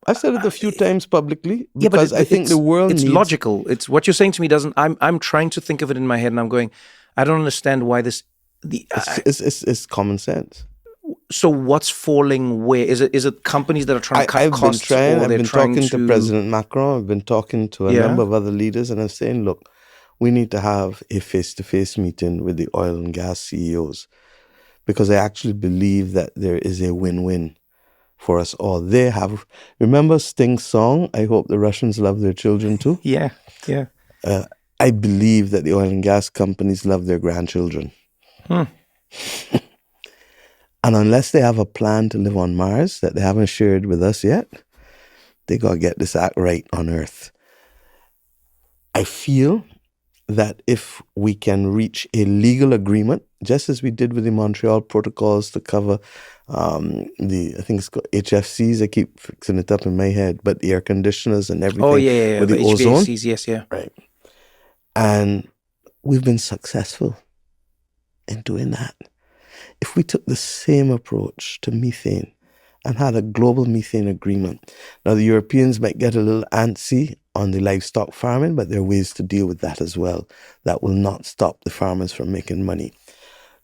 I've said it a few times publicly because I think the world needs... It's logical. It's what you're saying to me doesn't... I'm trying to think of it in my head and I'm going, I don't understand why this... It's common sense. So what's falling where? Is it companies that are trying to cut costs? I've been talking to President Macron. I've been talking to a number of other leaders and I'm saying, look, we need to have a face-to-face meeting with the oil and gas CEOs because I actually believe that there is a win-win for us all. They have, remember Sting's song, I hope the Russians love their children too? Yeah, yeah. I believe that the oil and gas companies love their grandchildren. Hmm. And unless they have a plan to live on Mars that they haven't shared with us yet, they got to get this act right on Earth. I feel that if we can reach a legal agreement, just as we did with the Montreal protocols to cover I think it's called HFCs, I keep fixing it up in my head, but the air conditioners and everything. Oh, yeah. With The the ozone. HVACs, yes, yeah. Right. And we've been successful in doing that. If we took the same approach to methane and had a global methane agreement, now the Europeans might get a little antsy on the livestock farming, but there are ways to deal with that as well. That will not stop the farmers from making money.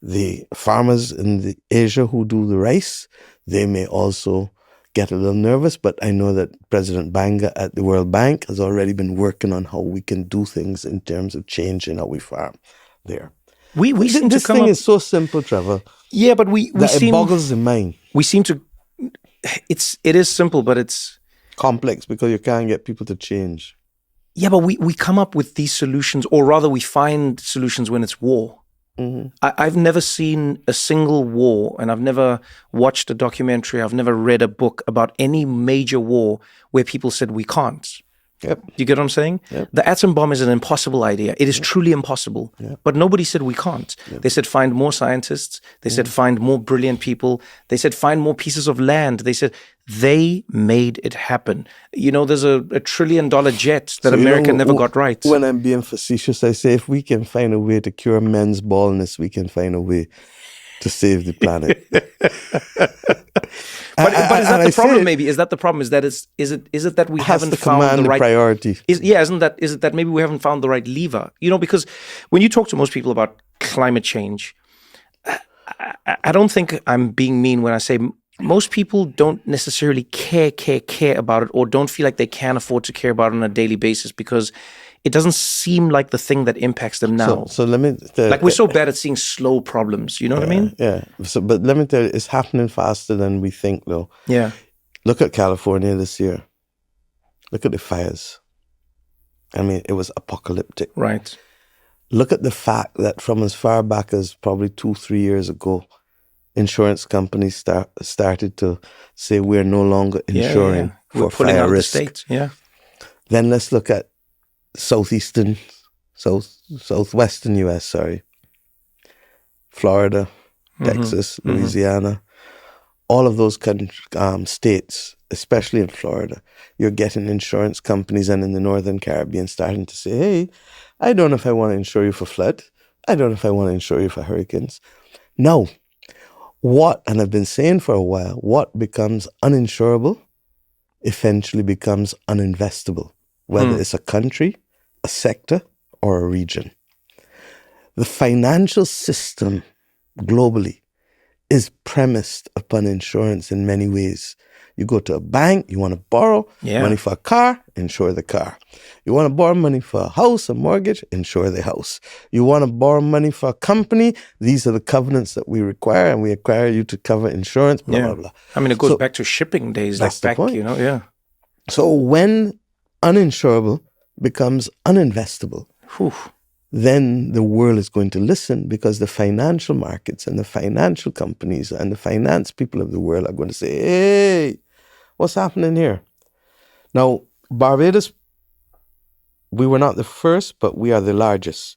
The farmers in Asia who do the rice, they may also get a little nervous, but I know that President Banga at the World Bank has already been working on how we can do things in terms of changing how we farm there. We seem This to come thing up... is so simple, Trevor. Yeah, but we seem... It boggles the mind. We seem to... It is simple, but it's... complex because you can't get people to change. Yeah, but we come up with these solutions, or rather we find solutions when it's war. Mm-hmm. I've never seen a single war, and I've never watched a documentary, I've never read a book about any major war where people said we can't. Yep. Do you get what I'm saying? Yep. The atom bomb is an impossible idea. It is truly impossible. Yep. But nobody said we can't. Yep. They said find more scientists. They said find more brilliant people. They said find more pieces of land. They said they made it happen. You know, there's a $1 trillion jet that America never got right. When I'm being facetious, I say if we can find a way to cure men's baldness, we can find a way to save the planet. But is that the problem? Maybe is that the problem? Is it that we haven't found the right priority? Is it that maybe we haven't found the right lever? You know, because when you talk to most people about climate change, I don't think I'm being mean when I say most people don't necessarily care about it, or don't feel like they can afford to care about it on a daily basis because it doesn't seem like the thing that impacts them now. So let me like we're so bad at seeing slow problems. You know what I mean? Yeah. So, but let me tell you, it's happening faster than we think, though. Yeah. Look at California this year. Look at the fires. I mean, it was apocalyptic. Right. Look at the fact that from as far back as probably 2-3 years ago, insurance companies started to say we're no longer insuring We're for pulling fire out of the risk. state. Yeah. Then let's look at southwestern US, Florida, Texas, Louisiana, all of those states, especially in Florida, you're getting insurance companies and in the Northern Caribbean starting to say, hey, I don't know if I want to insure you for flood. I don't know if I want to insure you for hurricanes. No. And I've been saying for a while, what becomes uninsurable eventually becomes uninvestable, whether it's a country, a sector, or a region. The financial system globally is premised upon insurance in many ways. You go to a bank, you want to borrow money for a car, insure the car. You want to borrow money for a house, a mortgage, insure the house. You want to borrow money for a company, these are the covenants that we require, and we require you to cover insurance, blah, blah, blah. I mean, it goes back to shipping days. That's like the back, point. You know, yeah. So when uninsurable becomes uninvestable, then the world is going to listen, because the financial markets and the financial companies and the finance people of the world are going to say, hey, what's happening here? Now, Barbados, we were not the first, but we are the largest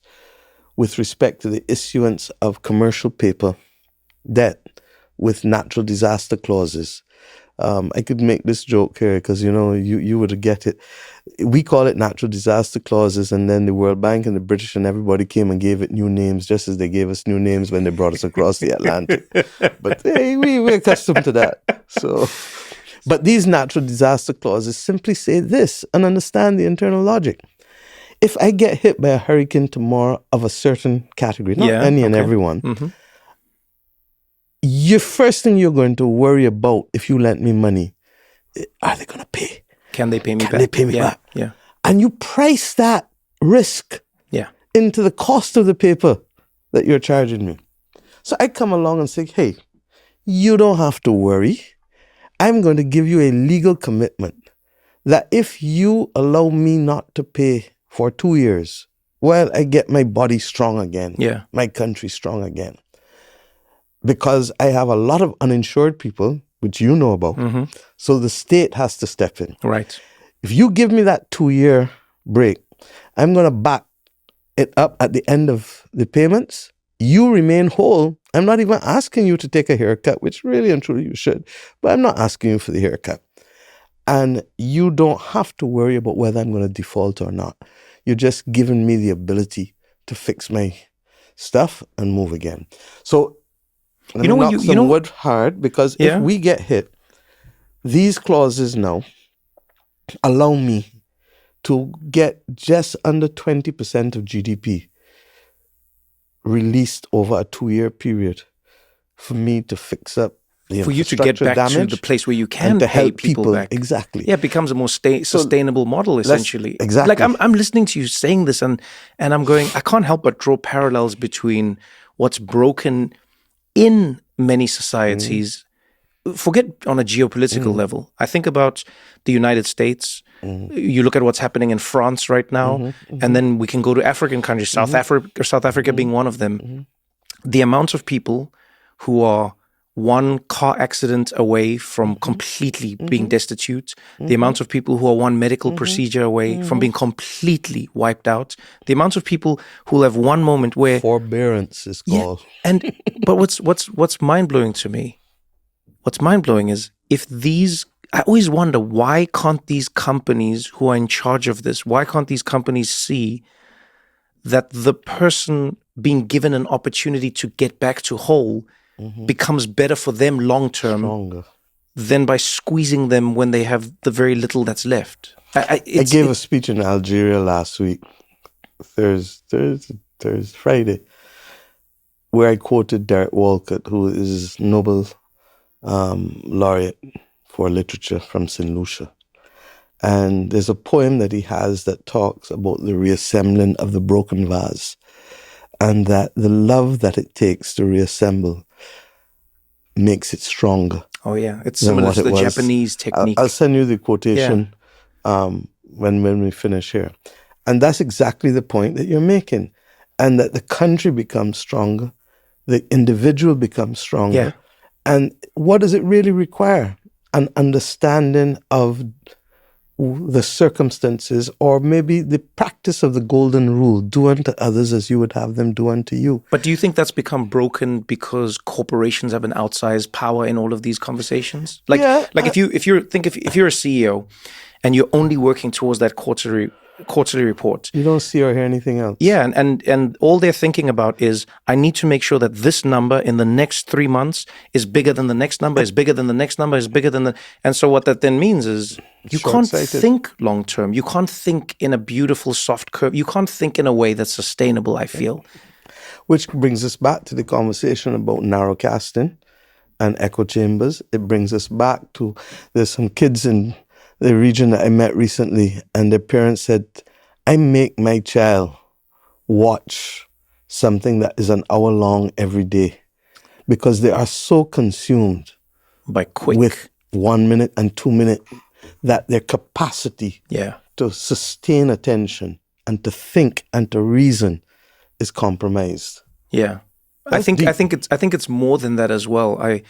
with respect to the issuance of commercial paper debt with natural disaster clauses. I could make this joke here because, you know, you would get it. We call it natural disaster clauses, and then the World Bank and the British and everybody came and gave it new names, just as they gave us new names when they brought us across the Atlantic. But hey, we're accustomed to that. So, but these natural disaster clauses simply say this, and understand the internal logic. If I get hit by a hurricane tomorrow of a certain category, not any and everyone, your first thing you're going to worry about if you lend me money, are they going to pay? Can they pay me back? Can they pay me back? Yeah. And you price that risk into the cost of the paper that you're charging me. So I come along and say, hey, you don't have to worry. I'm going to give you a legal commitment that if you allow me not to pay for 2 years, well, I get my body strong again, my country strong again. Because I have a lot of uninsured people, which you know about. So the state has to step in. Right. If you give me that 2-year break, I'm going to back it up at the end of the payments. You remain whole. I'm not even asking you to take a haircut, which really and truly you should, but I'm not asking you for the haircut. And you don't have to worry about whether I'm going to default or not. You're just giving me the ability to fix my stuff and move again. So let me knock some wood hard, because if we get hit, these clauses now allow me to get just under 20% of GDP released over a 2-year period for me to fix up the for you to get back to the place where you can to pay help people back. Exactly. Yeah, it becomes a more sustainable model, essentially. Exactly. Like I'm listening to you saying this, and I'm going, I can't help but draw parallels between what's broken in many societies. Forget on a geopolitical level. I think about the United States. You look at what's happening in France right now, and then we can go to African countries, South Africa being one of them. The amount of people who are one car accident away from completely being destitute, the amount of people who are one medical procedure away from being completely wiped out, the amount of people who will have one moment where forbearance is called. Yeah, but what's mind blowing to me? What's mind blowing is I always wonder, why can't these companies who are in charge of this, why can't these companies see that the person being given an opportunity to get back to whole becomes better for them long term than by squeezing them when they have the very little that's left? I gave a speech in Algeria last week, Friday, where I quoted Derek Walcott, who is Nobel laureate for literature from St. Lucia. And there's a poem that he has that talks about the reassembling of the broken vase, and that the love that it takes to reassemble makes it stronger. Oh yeah, it's similar to the Japanese technique. I'll send you the quotation when we finish here. And that's exactly the point that you're making. And that the country becomes stronger, the individual becomes stronger. Yeah. And what does it really require? An understanding of the circumstances, or maybe the practice of the golden rule: do unto others as you would have them do unto you. But do you think that's become broken because corporations have an outsized power in all of these conversations? Like if you're a CEO and you're only working towards that quarterly report, you don't see or hear anything else. Yeah, and all they're thinking about is, I need to make sure that this number in the next 3 months is bigger than the next number, is bigger than the next number, is bigger than the... And so what that then means is, you can't think long term. You can't think in a beautiful soft curve. You can't think in a way that's sustainable, I feel. Which brings us back to the conversation about narrowcasting and echo chambers. It brings us back to, there's some kids in the region that I met recently, and their parents said, I make my child watch something that is an hour long every day, because they are so consumed with 1 minute and 2 minute that their capacity to sustain attention and to think and to reason is compromised. Yeah. I think it's more than that as well. I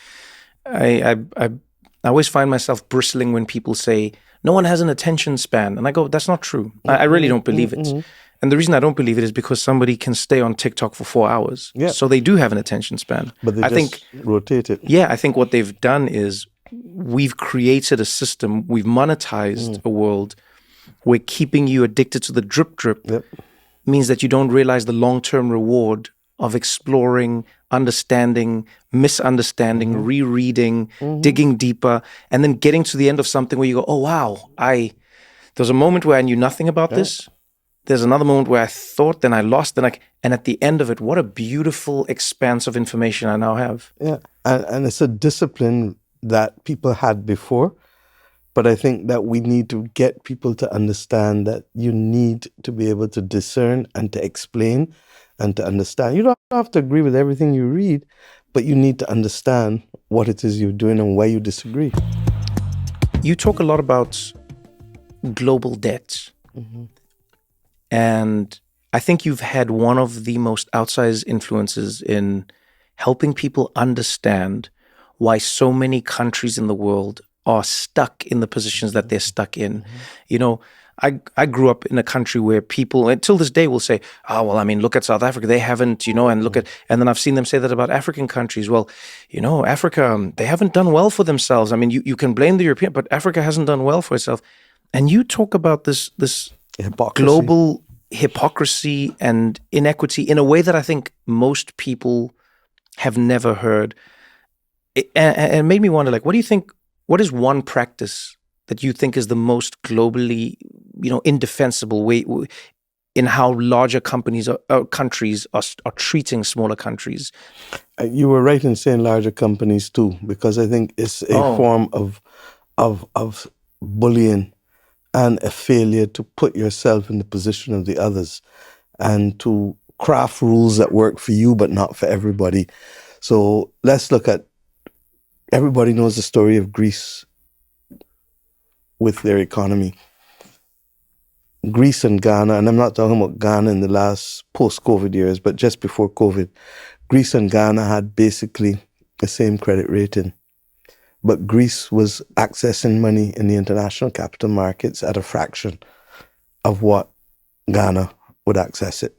always find myself bristling when people say, no one has an attention span. And I go, that's not true. I really don't believe it. And the reason I don't believe it is because somebody can stay on TikTok for 4 hours. Yeah. So they do have an attention span. But they rotate it. Yeah, I think what they've done is we've created a system, we've monetized a world where keeping you addicted to the drip means that you don't realize the long-term reward of exploring, understanding, misunderstanding, rereading, digging deeper, and then getting to the end of something where you go, oh, wow, there's a moment where I knew nothing about this. There's another moment where I thought, then I lost, and at the end of it, what a beautiful expanse of information I now have. Yeah, and it's a discipline that people had before, but I think that we need to get people to understand that you need to be able to discern and to explain and to understand. You don't have to agree with everything you read, but you need to understand what it is you're doing and why you disagree. You talk a lot about global debt. Mm-hmm. And I think you've had one of the most outsized influences in helping people understand why so many countries in the world are stuck in the positions that they're stuck in. Mm-hmm. You know, I grew up in a country where people, until this day, will say, oh, well, I mean, look at South Africa. They haven't, and look at, and then I've seen them say that about African countries. Well, Africa, they haven't done well for themselves. I mean, you can blame the European, but Africa hasn't done well for itself. And you talk about this Hypocrisy. global hypocrisy and inequity in a way that I think most people have never heard. And it made me wonder, like, what do you think, what is one practice that you think is the most globally, indefensible way in how larger companies or countries are treating smaller countries? You were right in saying larger companies too, because I think it's a form of bullying and a failure to put yourself in the position of the others and to craft rules that work for you but not for everybody. So let's look at, everybody knows the story of Greece with their economy. Greece and Ghana, and I'm not talking about Ghana in the last post-COVID years, but just before COVID, Greece and Ghana had basically the same credit rating. But Greece was accessing money in the international capital markets at a fraction of what Ghana would access it.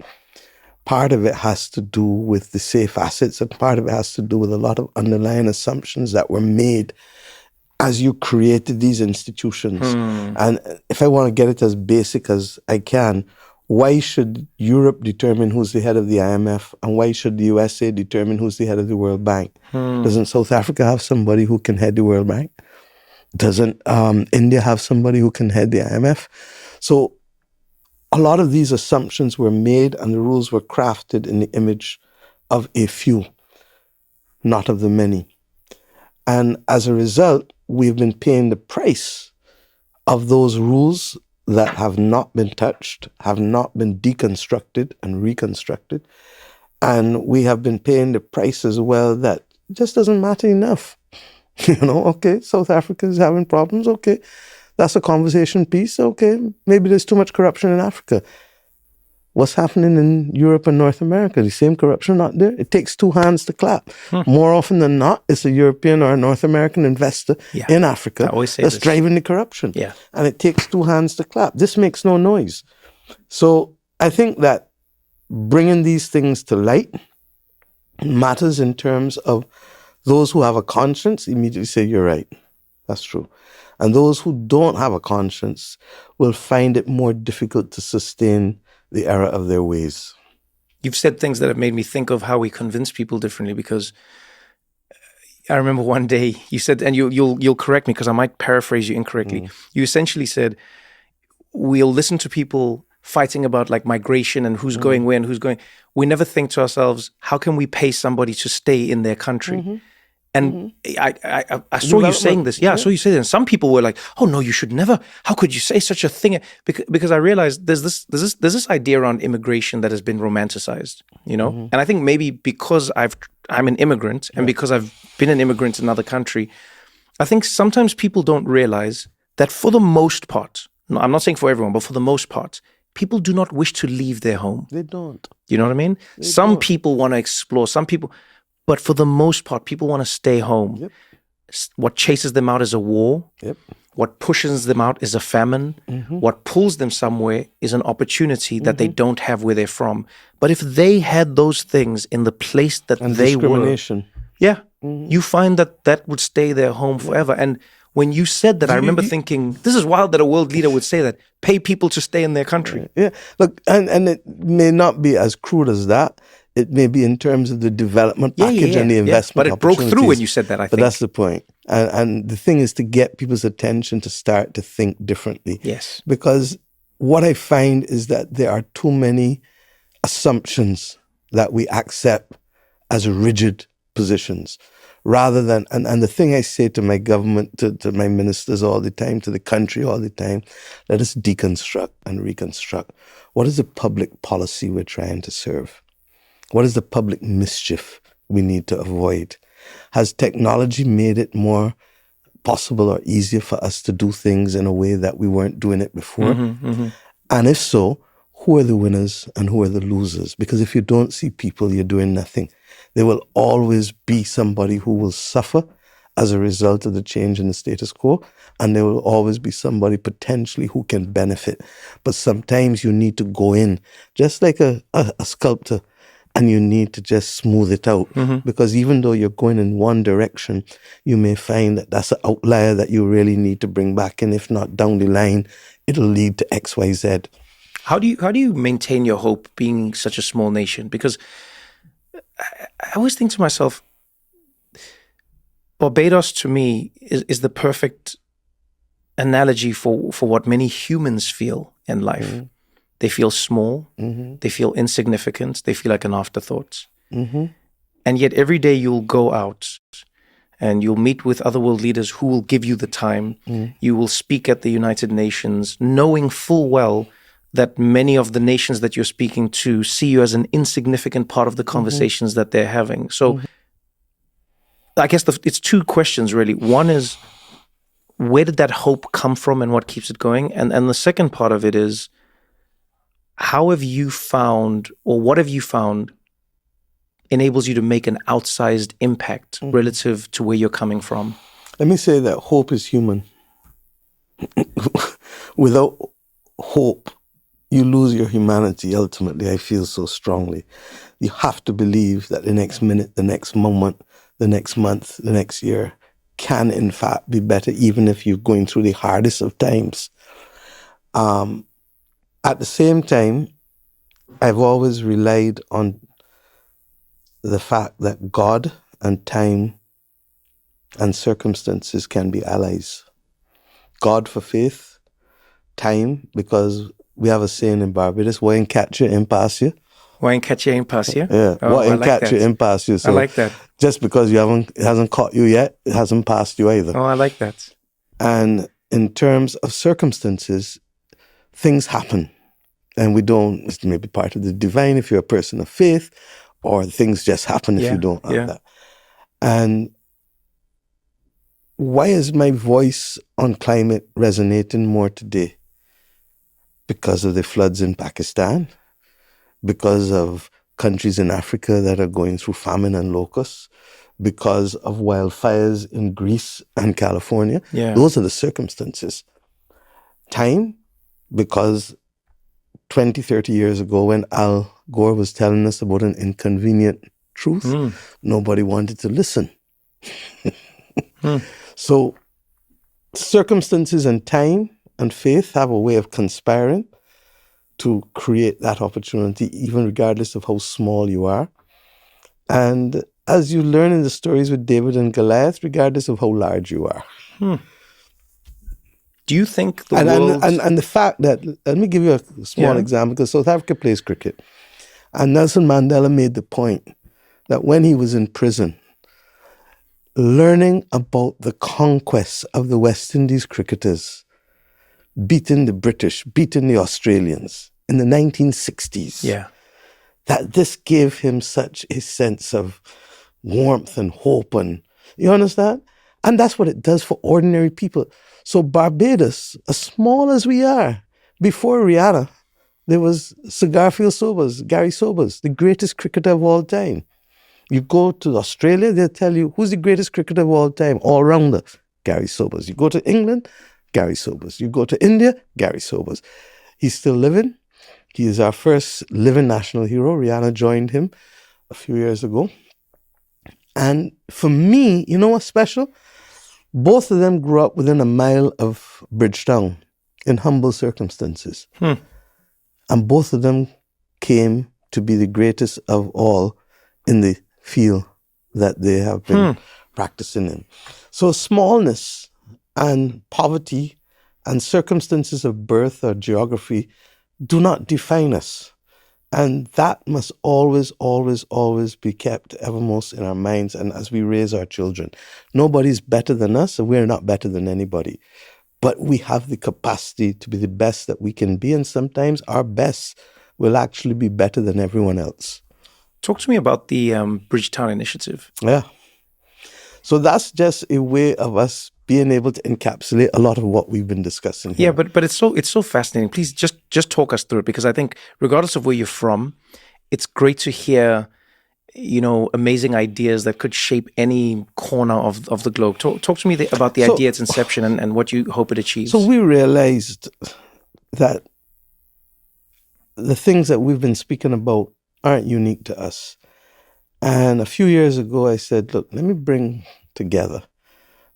Part of it has to do with the safe assets, and part of it has to do with a lot of underlying assumptions that were made as you created these institutions. And if I want to get it as basic as I can, why should Europe determine who's the head of the IMF, and why should the USA determine who's the head of the World Bank? Doesn't South Africa have somebody who can head the World Bank? Doesn't India have somebody who can head the IMF? So a lot of these assumptions were made and the rules were crafted in the image of a few, not of the many. And as a result, we've been paying the price of those rules that have not been touched, have not been deconstructed and reconstructed. And we have been paying the price as well that just doesn't matter enough. Okay, South Africa is having problems. Okay, that's a conversation piece. Okay, maybe there's too much corruption in Africa. What's happening in Europe and North America? The same corruption not there? It takes two hands to clap. More often than not, it's a European or a North American investor in Africa that's driving the corruption. And it takes two hands to clap. This makes no noise. So I think that bringing these things to light matters in terms of those who have a conscience immediately say, you're right. That's true. And those who don't have a conscience will find it more difficult to sustain the error of their ways. You've said things that have made me think of how we convince people differently, because I remember one day you said, and you'll correct me because I might paraphrase you incorrectly. You essentially said, we'll listen to people fighting about like migration and who's going where and who's going. We never think to ourselves, how can we pay somebody to stay in their country? And I saw you saying this. I saw you say that. And some people were like, oh no, you should never. How could you say such a thing? Because I realized there's this idea around immigration that has been romanticized, And I think maybe because I'm an immigrant and because I've been an immigrant in another country, I think sometimes people don't realize that for the most part, no, I'm not saying for everyone, but for the most part, people do not wish to leave their home. They don't. You know what I mean? Some people want to explore. Some people... But for the most part, people want to stay home. What chases them out is a war. What pushes them out is a famine. What pulls them somewhere is an opportunity that they don't have where they're from. But if they had those things in the place that they were, you find that would stay their home forever. And when you said that, I remember thinking, this is wild that a world leader would say that. Pay people to stay in their country. Look, and it may not be as crude as that. It may be in terms of the development package and the investment but it broke through when you said that, I think. But that's the point. And the thing is to get people's attention to start to think differently. Yes. Because what I find is that there are too many assumptions that we accept as rigid positions. Rather than, and the thing I say to my government, to my ministers all the time, to the country all the time, let us deconstruct and reconstruct. What is the public policy we're trying to serve? What is the public mischief we need to avoid? Has technology made it more possible or easier for us to do things in a way that we weren't doing it before? And if so, who are the winners and who are the losers? Because if you don't see people, you're doing nothing. There will always be somebody who will suffer as a result of the change in the status quo, and there will always be somebody potentially who can benefit. But sometimes you need to go in, just like a sculptor, and you need to just smooth it out. Because even though you're going in one direction, you may find that that's an outlier that you really need to bring back. And if not, down the line, it'll lead to X, Y, Z. How do you maintain your hope being such a small nation? Because I always think to myself, Barbados to me is the perfect analogy for what many humans feel in life. They feel small, they feel insignificant, they feel like an afterthought. And yet every day you'll go out and you'll meet with other world leaders who will give you the time. You will speak at the United Nations, knowing full well that many of the nations that you're speaking to see you as an insignificant part of the conversations that they're having. So I guess it's two questions really. One is, where did that hope come from and what keeps it going? And the second part of it is, how have you found, or what have you found enables you to make an outsized impact relative to where you're coming from? Let me say that hope is human. Without hope, you lose your humanity ultimately. I feel so strongly. You have to believe that the next minute, the next moment, the next month, the next year can in fact be better, even if you're going through the hardest of times. At the same time, I've always relied on the fact that God and time and circumstances can be allies. God for faith, time, because we have a saying in Barbados, "Why ain't catch you, ain't pass you." Why ain't catch you, ain't pass you? Yeah, why ain't catch you, ain't pass you. So I like that. just because it hasn't caught you yet, it hasn't passed you either. Oh, I like that. And in terms of circumstances, things happen. And it may be part of the divine if you're a person of faith, or things just happen if you don't have that. And why is my voice on climate resonating more today? Because of the floods in Pakistan, because of countries in Africa that are going through famine and locusts, because of wildfires in Greece and California. Those are the circumstances. Time, because 20, 30 years ago when Al Gore was telling us about an inconvenient truth, nobody wanted to listen. So circumstances and time and faith have a way of conspiring to create that opportunity, even regardless of how small you are. And as you learn in the stories with David and Goliath, regardless of how large you are. Do you think the world... And the fact that, let me give you a small example, because South Africa plays cricket. And Nelson Mandela made the point that when he was in prison, learning about the conquests of the West Indies cricketers, beating the British, beating the Australians in the 1960s, that this gave him such a sense of warmth and hope. And you understand? And that's what it does for ordinary people. So Barbados, as small as we are, before Rihanna, there was Sir Garfield Sobers, Gary Sobers, the greatest cricketer of all time. You go to Australia, they'll tell you, who's the greatest cricketer of all time? All-rounder, Gary Sobers. You go to England, Gary Sobers. You go to India, Gary Sobers. He's still living. He is our first living national hero. Rihanna joined him a few years ago. And for me, you know what's special? Both of them grew up within a mile of Bridgetown in humble circumstances. And both of them came to be the greatest of all in the field that they have been practicing in. So smallness and poverty and circumstances of birth or geography do not define us. And that must always, always, always be kept evermost in our minds and as we raise our children. Nobody's better than us, and we're not better than anybody. But we have the capacity to be the best that we can be, and sometimes our best will actually be better than everyone else. Talk to me about the Bridgetown Initiative. Yeah. So that's just a way of us being able to encapsulate a lot of what we've been discussing here. Yeah, but it's so fascinating. Please just talk us through it, because I think regardless of where you're from, it's great to hear, amazing ideas that could shape any corner of the globe. Talk to me about the idea, its inception, and what you hope it achieves. So we realized that the things that we've been speaking about aren't unique to us. And a few years ago, I said, look, let me bring together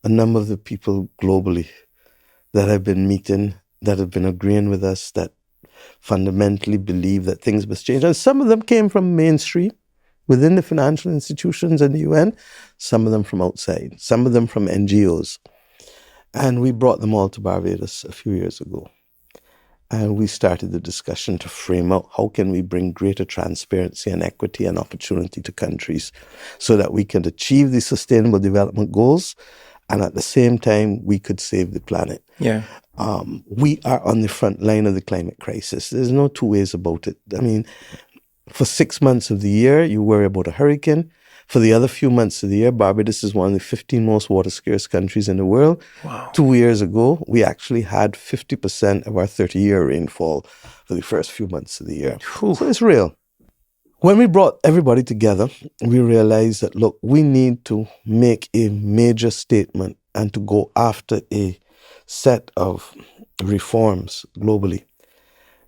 a number of the people globally that I've been meeting, that have been agreeing with us, that fundamentally believe that things must change. And some of them came from mainstream, within the financial institutions and the UN, some of them from outside, some of them from NGOs. And we brought them all to Barbados a few years ago. And we started the discussion to frame out how can we bring greater transparency and equity and opportunity to countries so that we can achieve the sustainable development goals and at the same time we could save the planet. Yeah. We are on the front line of the climate crisis. There's no two ways about it. I mean, for 6 months of the year, you worry about a hurricane. For the other few months of the year, Barbados is one of the 15 most water scarce countries in the world. Wow. 2 years ago, we actually had 50% of our 30-year rainfall for the first few months of the year. Whew. So it's real. When we brought everybody together, we realized that, look, we need to make a major statement and to go after a set of reforms globally.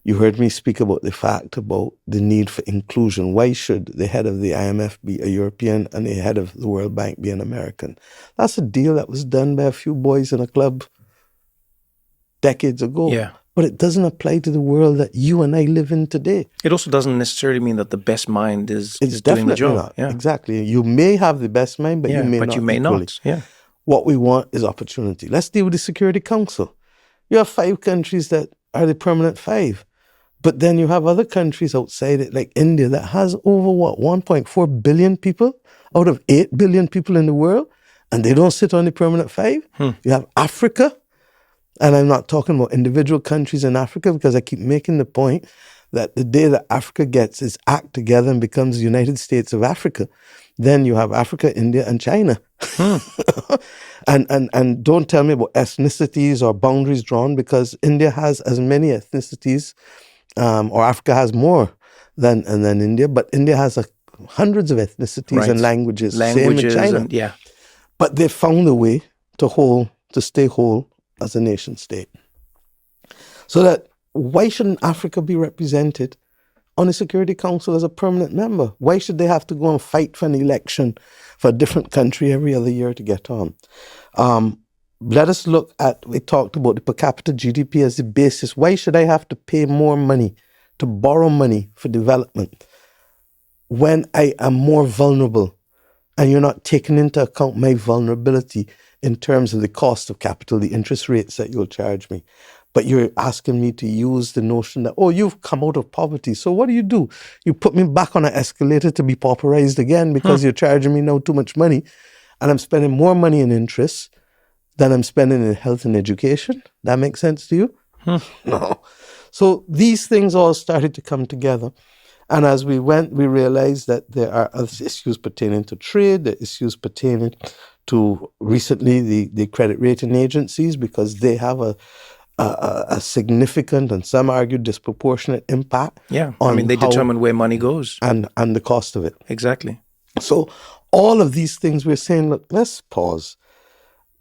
You heard me speak about the fact about the need for inclusion. Why should the head of the IMF be a European and the head of the World Bank be an American? That's a deal that was done by a few boys in a club decades ago. Yeah. But it doesn't apply to the world that you and I live in today. It also doesn't necessarily mean that the best mind is doing the Definitely job. not. Yeah. Exactly. You may have the best mind, but you may not. You may equally. not. Yeah. What we want is opportunity. Let's deal with the Security Council. You have 5 countries that are the permanent 5. But then you have other countries outside it, like India, that has over, 1.4 billion people out of 8 billion people in the world, and they don't sit on the permanent 5. You have Africa, and I'm not talking about individual countries in Africa, because I keep making the point that the day that Africa gets its act together and becomes the United States of Africa, then you have Africa, India, and China. And don't tell me about ethnicities or boundaries drawn, because India has as many ethnicities, or Africa has more than India, but India has hundreds of ethnicities and languages, same in China. Yeah. But they found a way to stay whole as a nation state. So that why shouldn't Africa be represented on the Security Council as a permanent member? Why should they have to go and fight for an election for a different country every other year to get on? Let us look at, we talked about the per capita GDP as the basis. Why should I have to pay more money, to borrow money for development when I am more vulnerable and you're not taking into account my vulnerability in terms of the cost of capital, the interest rates that you'll charge me? But you're asking me to use the notion that, you've come out of poverty. So what do? You put me back on an escalator to be pauperized again because you're charging me now too much money, and I'm spending more money in interest than I'm spending in health and education. That makes sense to you? No. So these things all started to come together. And as we went, we realized that there are other issues pertaining to trade, there are issues pertaining to recently the credit rating agencies, because they have a significant and some argue disproportionate impact. Yeah. I mean, they determine where money goes. And the cost of it. Exactly. So all of these things we're saying, look, let's pause.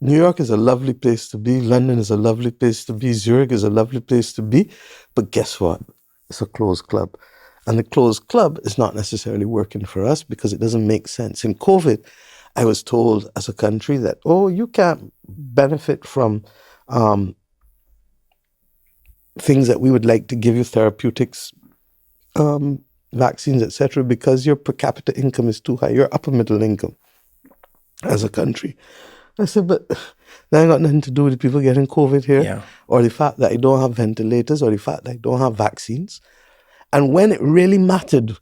New York is a lovely place to be. London is a lovely place to be. Zurich is a lovely place to be. But guess what? It's a closed club. And the closed club is not necessarily working for us because it doesn't make sense. In COVID, I was told as a country that, you can't benefit from things that we would like to give you, therapeutics, vaccines, etc., because your per capita income is too high. You're upper middle income as a country. I said, but that ain't got nothing to do with the people getting COVID here, or the fact that I don't have ventilators, or the fact that I don't have vaccines. And when it really mattered,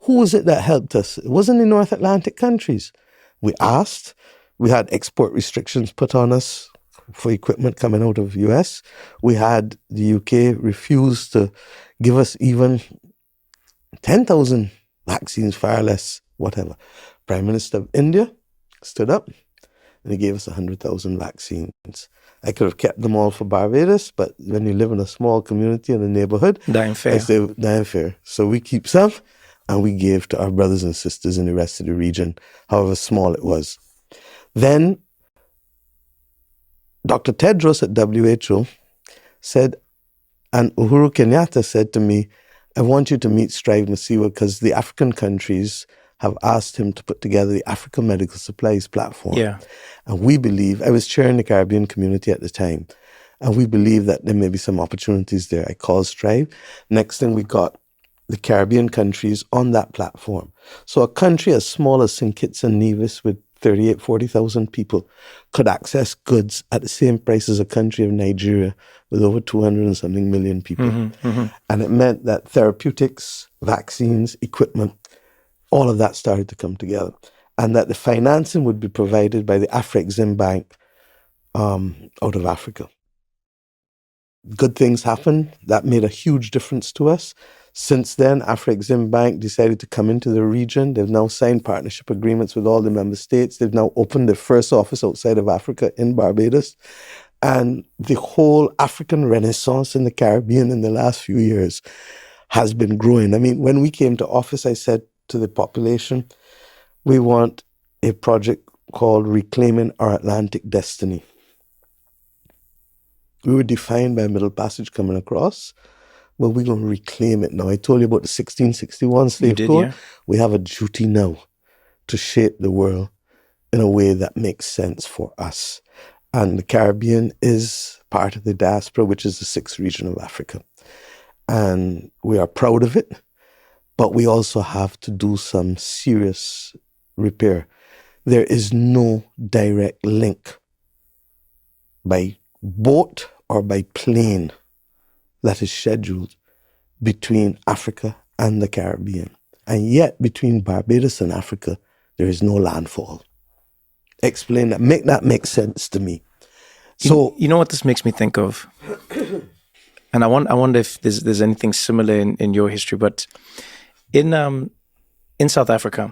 who was it that helped us? It wasn't the North Atlantic countries. We asked. We had export restrictions put on us for equipment coming out of the US. We had the UK refuse to give us even 10,000 vaccines, far less, whatever. Prime Minister of India stood up and he gave us 100,000 vaccines. I could have kept them all for Barbados, but when you live in a small community in a neighborhood, Dying I fair. say, dying fair. So we keep some and we gave to our brothers and sisters in the rest of the region, however small it was. Then Dr. Tedros at WHO said, and Uhuru Kenyatta said to me, I want you to meet Strive Masiwa because the African countries have asked him to put together the African Medical Supplies Platform. Yeah. And we believe, I was chairing the Caribbean community at the time, and we believe that there may be some opportunities there. I called Strive. Next thing we got the Caribbean countries on that platform. So a country as small as St. Kitts and Nevis with 40,000 people could access goods at the same price as a country of Nigeria with over 200 and something million people. And it meant that therapeutics, vaccines, equipment, all of that started to come together. And that the financing would be provided by the Afrexim Bank out of Africa. Good things happened. That made a huge difference to us. Since then, Afrexim Bank decided to come into the region. They've now signed partnership agreements with all the member states. They've now opened their first office outside of Africa in Barbados. And the whole African renaissance in the Caribbean in the last few years has been growing. I mean, when we came to office, I said to the population, we want a project called Reclaiming Our Atlantic Destiny. We were defined by Middle Passage coming across. Well, we're going to reclaim it now. I told you about the 1661 slave code. Yeah. We have a duty now to shape the world in a way that makes sense for us. And the Caribbean is part of the diaspora, which is the sixth region of Africa. And we are proud of it, but we also have to do some serious repair. There is no direct link by boat or by plane that is scheduled between Africa and the Caribbean. And yet, between Barbados and Africa, there is no landfall. Explain that. Make that make sense to me. So you know what this makes me think of? And I wonder if there's anything similar in your history, but in South Africa,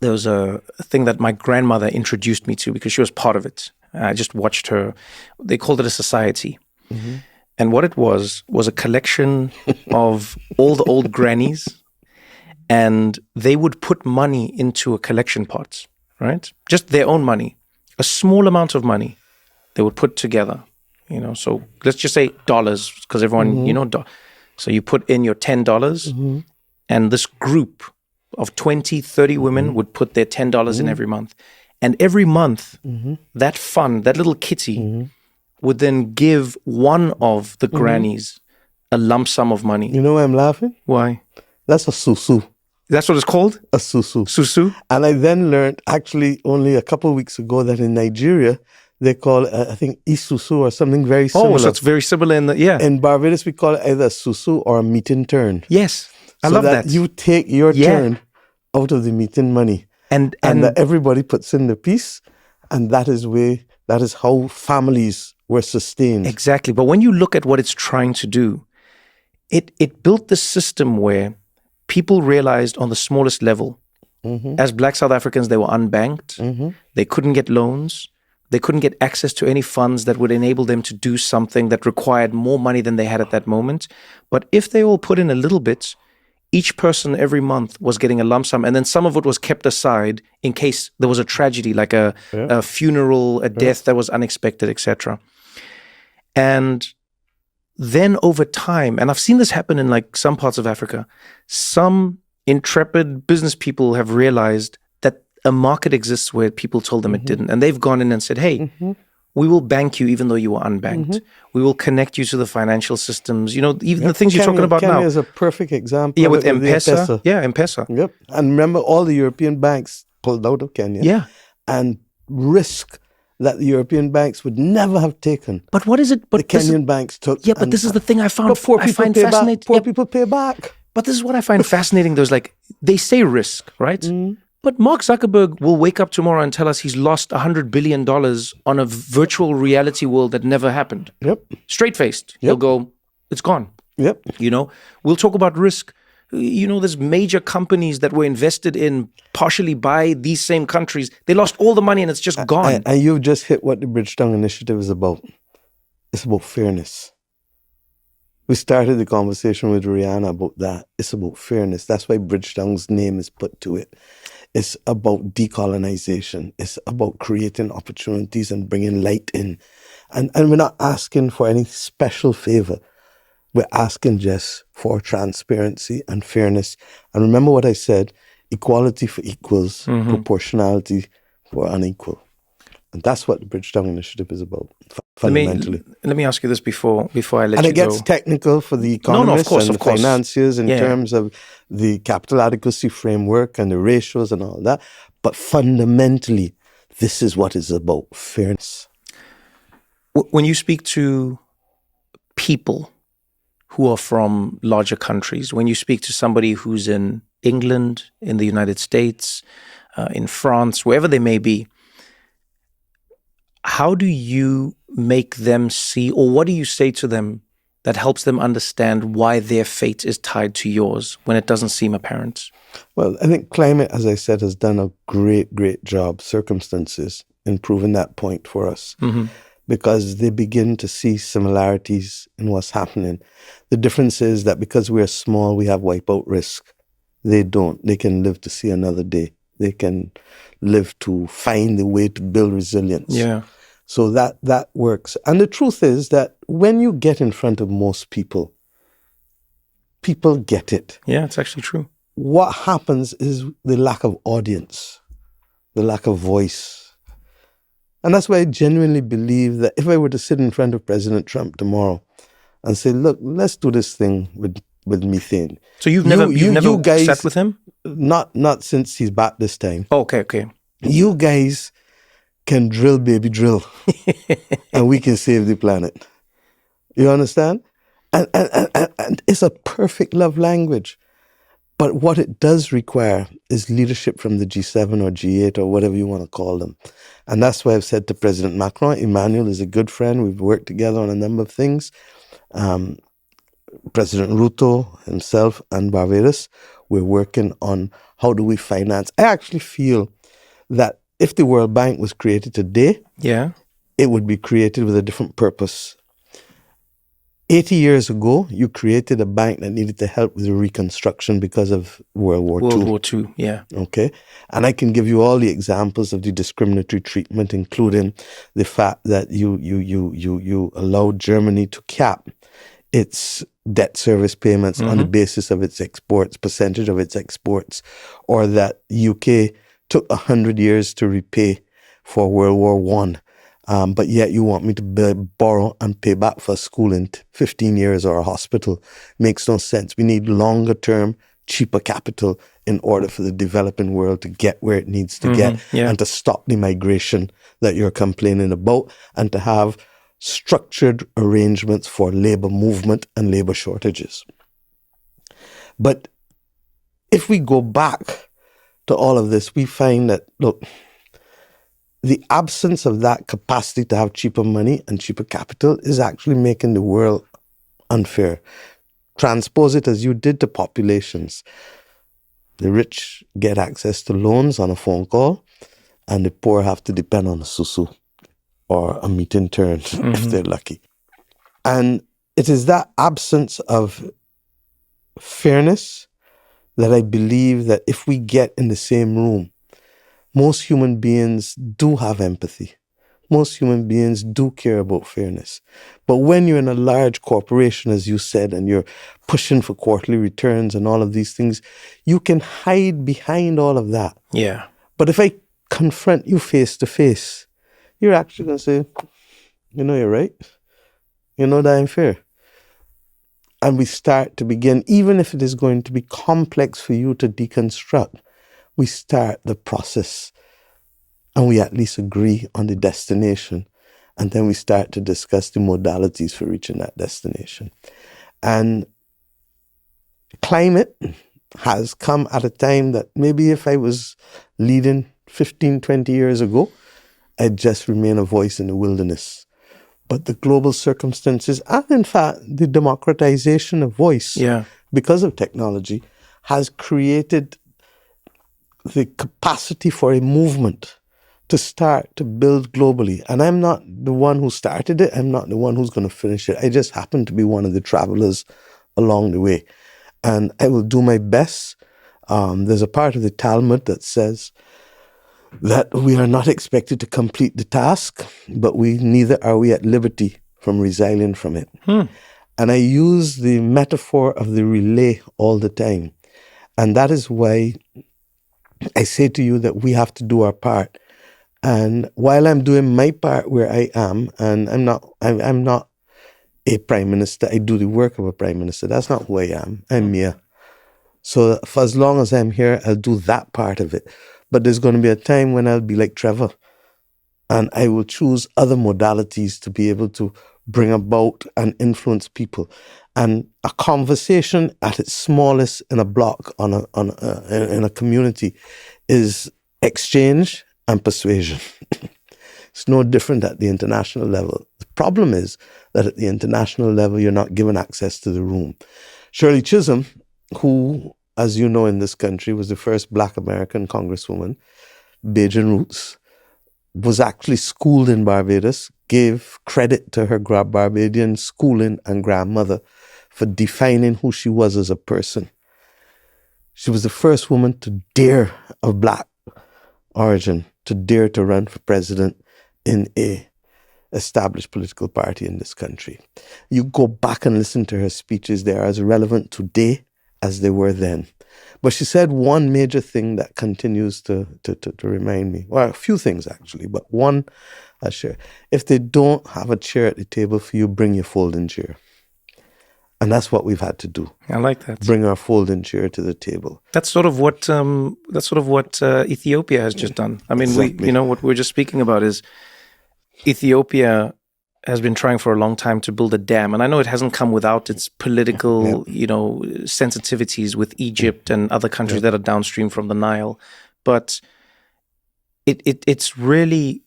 there was a thing that my grandmother introduced me to because she was part of it. I just watched her. They called it a society. Mm-hmm. And what it was a collection of all the old grannies, and they would put money into a collection pot, right? Just their own money, a small amount of money they would put together, so let's just say dollars, because everyone, so you put in your $10, and this group of 20, 30 women would put their $10 in every month. And every month, that fund, that little kitty, would then give one of the grannies a lump sum of money. You know why I'm laughing? Why? That's a susu. That's what it's called? A susu. Susu? And I then learned, actually, only a couple of weeks ago, that in Nigeria, they call it, I think, isusu or something very similar. Oh, so it's very similar In Barbados, we call it either a susu or a meeting turn. Yes. I love that. You take your turn out of the meeting money. And that everybody puts in the piece. And that is how families were sustained. Exactly. But when you look at what it's trying to do, it built this system where people realized on the smallest level, as Black South Africans, they were unbanked. They couldn't get loans. They couldn't get access to any funds that would enable them to do something that required more money than they had at that moment. But if they all put in a little bit, each person every month was getting a lump sum, and then some of it was kept aside in case there was a tragedy, like a funeral, a death that was unexpected, etc. And then over time, and I've seen this happen in like some parts of Africa, some intrepid business people have realized that a market exists where people told them it didn't. And they've gone in and said, hey, we will bank you even though you were unbanked. We will connect you to the financial systems. Even the things you're talking about now. Kenya is a perfect example. Yeah, with M-Pesa. Yeah, M-Pesa. Yep. And remember, all the European banks pulled out of Kenya. Yeah. And risk that the European banks would never have taken. But what is it? But the Kenyan banks took. Yeah, but this is the thing I find fascinating. Poor people pay back. But this is what I find fascinating. There's they say risk, right? But Mark Zuckerberg will wake up tomorrow and tell us he's lost $100 billion on a virtual reality world that never happened. Yep. Straight-faced. He'll go, it's gone. Yep. We'll talk about risk. There's major companies that were invested in partially by these same countries. They lost all the money and it's just gone. And you've just hit what the Bridgetown Initiative is about. It's about fairness. We started the conversation with Rihanna about that. It's about fairness. That's why Bridgetown's name is put to it. It's about decolonization. It's about creating opportunities and bringing light in. And we're not asking for any special favor. We're asking just for transparency and fairness. And remember what I said, equality for equals, proportionality for unequal. And that's what the Bridgetown Initiative is about, fundamentally. Let me ask you this before I let you go. And it gets technical for the economists and the financiers in terms of the capital adequacy framework and the ratios and all that. But fundamentally, this is what it's about, fairness. When you speak to people who are from larger countries, when you speak to somebody who's in England, in the United States, in France, wherever they may be, how do you make them see, or what do you say to them that helps them understand why their fate is tied to yours when it doesn't seem apparent? Well, I think climate, as I said, has done a great, great job, circumstances, in proving that point for us. Because they begin to see similarities in what's happening. The difference is that because we're small, we have wipeout risk. They don't. They can live to see another day. They can live to find a way to build resilience. Yeah. So that works. And the truth is that when you get in front of most people, people get it. Yeah, it's actually true. What happens is the lack of audience, the lack of voice. And that's why I genuinely believe that if I were to sit in front of President Trump tomorrow and say, look, let's do this thing with methane. So you've never guys, sat with him? Not since he's back this time. Oh, okay. You guys can drill, baby, drill. And we can save the planet. You understand? And it's a perfect love language. But what it does require is leadership from the G7 or G8 or whatever you want to call them. And that's why I've said to President Macron, Emmanuel is a good friend. We've worked together on a number of things. President Ruto himself and Barbados, we're working on how do we finance. I actually feel that if the World Bank was created today, it would be created with a different purpose. 80 years ago, you created a bank that needed to help with the reconstruction because of World War II. Yeah. Okay. And I can give you all the examples of the discriminatory treatment, including the fact that you allowed Germany to cap its debt service payments on the basis of its exports, percentage of its exports, or that UK took 100 years to repay for World War I. But yet you want me to borrow and pay back for a school in 15 years or a hospital. Makes no sense. We need longer term, cheaper capital in order for the developing world to get where it needs to get and to stop the migration that you're complaining about and to have structured arrangements for labor movement and labor shortages. But if we go back to all of this, we find that, look, the absence of that capacity to have cheaper money and cheaper capital is actually making the world unfair. Transpose it as you did to populations. The rich get access to loans on a phone call, and the poor have to depend on a susu or a meat in turn if they're lucky. And it is that absence of fairness that I believe that if we get in the same room, most human beings do have empathy. Most human beings do care about fairness. But when you're in a large corporation, as you said, and you're pushing for quarterly returns and all of these things, you can hide behind all of that. Yeah. But if I confront you face to face, you're actually going to say, you know, you're right. You know that I'm fair. And we start to begin, even if it is going to be complex for you to deconstruct, we start the process and we at least agree on the destination. And then we start to discuss the modalities for reaching that destination. And climate has come at a time that maybe if I was leading 15, 20 years ago, I'd just remain a voice in the wilderness. But the global circumstances and in fact the democratization of voice because of technology has created the capacity for a movement to start to build globally. And I'm not the one who started it. I'm not the one who's going to finish it. I just happen to be one of the travelers along the way. And I will do my best. There's a part of the Talmud that says that we are not expected to complete the task, but neither are we at liberty from resilient from it. And I use the metaphor of the relay all the time. And that is why I say to you that we have to do our part. And while I'm doing my part where I am, and I'm not a prime minister, I do the work of a prime minister. That's not who I am. I'm Mia. So for as long as I'm here, I'll do that part of it. But there's going to be a time when I'll be like Trevor, and I will choose other modalities to be able to bring about and influence people. And a conversation at its smallest in a block in a community is exchange and persuasion. It's no different at the international level. The problem is that at the international level, you're not given access to the room. Shirley Chisholm, who, as you know, in this country was the first Black American congresswoman, Bajan roots, was actually schooled in Barbados, gave credit to her Barbadian schooling and grandmother for defining who she was as a person. She was the first woman to dare, of Black origin, to dare to run for president in a established political party in this country. You go back and listen to her speeches, they are as relevant today as they were then. But she said one major thing that continues to remind me, well, a few things actually, but one I'll share. If they don't have a chair at the table for you, bring your folding chair. And that's what we've had to do. I like that. Bring our folding chair to the table. That's sort of what Ethiopia has just done. I mean, Exactly. what we're just speaking about is Ethiopia has been trying for a long time to build a dam, and I know it hasn't come without its political, sensitivities with Egypt and other countries that are downstream from the Nile, but it's really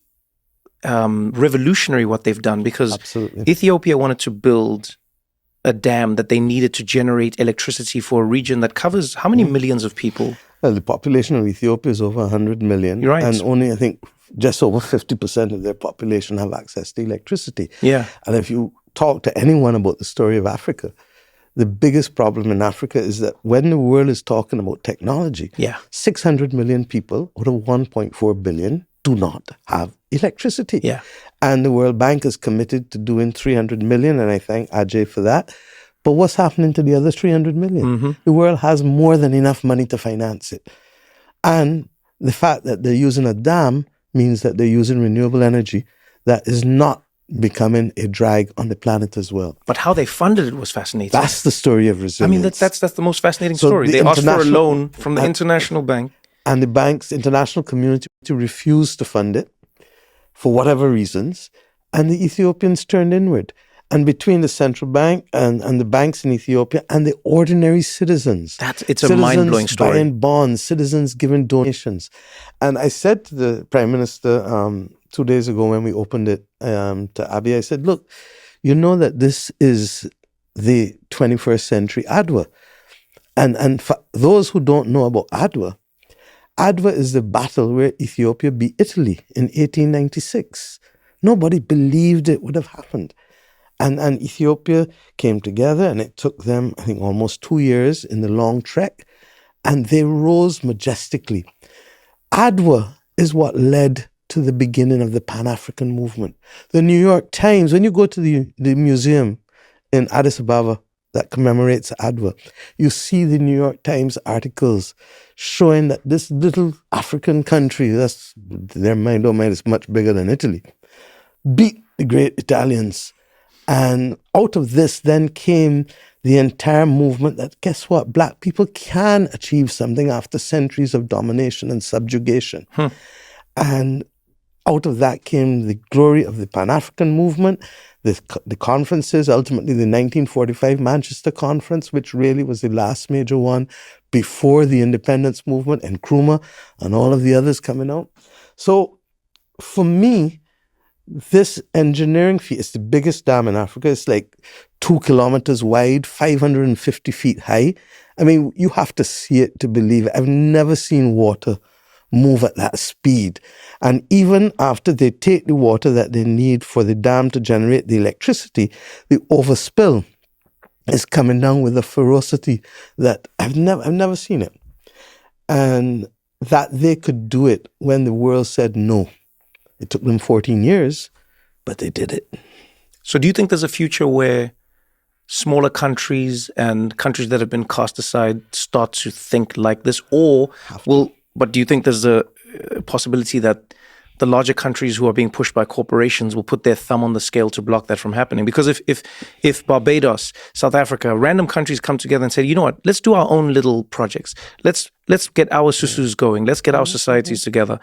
revolutionary what they've done, because Absolutely. Ethiopia wanted to build a dam that they needed to generate electricity for a region that covers how many millions of people? Well, the population of Ethiopia is over 100 million. You're right. And only, I think, just over 50% of their population have access to electricity. Yeah. And if you talk to anyone about the story of Africa, the biggest problem in Africa is that when the world is talking about technology, 600 million people out of 1.4 billion do not have electricity. Yeah. And the World Bank is committed to doing 300 million, and I thank Ajay for that. But what's happening to the other 300 million? Mm-hmm. The world has more than enough money to finance it. And the fact that they're using a dam means that they're using renewable energy that is not becoming a drag on the planet as well. But how they funded it was fascinating. That's the story of resilience. I mean, that's the most fascinating So story. the They asked for a international- loan from the International Bank. And the bank's international community refused to fund it for whatever reasons. And the Ethiopians turned inward. And between the central bank and the banks in Ethiopia and the ordinary citizens. It's a mind-blowing story. Citizens buying bonds, citizens giving donations. And I said to the Prime Minister 2 days ago when we opened it to Abiy, I said, look, you know that this is the 21st century Adwa. And for those who don't know about Adwa is the battle where Ethiopia beat Italy in 1896. Nobody believed it would have happened. And Ethiopia came together, and it took them, I think, almost 2 years in the long trek, and they rose majestically. Adwa is what led to the beginning of the Pan-African movement. The New York Times, when you go to the museum in Addis Ababa that commemorates Adwa, you see the New York Times articles showing that this little African country, that's their mind, oh mind, is much bigger than Italy, beat the great Italians. And out of this then came the entire movement that, guess what, Black people can achieve something after centuries of domination and subjugation. And out of that came the glory of the Pan-African movement, the conferences, ultimately the 1945 Manchester Conference, which really was the last major one before the independence movement, and Nkrumah and all of the others coming out. So for me, this engineering feat is the biggest dam in Africa. It's like 2 kilometers wide, 550 feet high, I mean, you have to see it to believe it. I've never seen water move at that speed. And even after they take the water that they need for the dam to generate the electricity, the overspill is coming down with a ferocity that I've never seen it. And that they could do it when the world said no. It took them 14 years, but they did it. So do you think there's a future where smaller countries and countries that have been cast aside start to think like this? But do you think there's a possibility that the larger countries who are being pushed by corporations will put their thumb on the scale to block that from happening? Because if Barbados, South Africa, random countries come together and say, you know what, let's do our own little projects. Let's get our susus going. Let's get our societies together.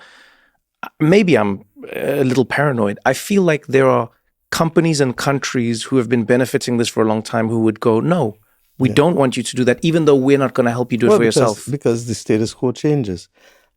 Maybe I'm a little paranoid. I feel like there are companies and countries who have been benefiting this for a long time who would go, no, we don't want you to do that, even though we're not going to help you do it for yourself. Because the status quo changes.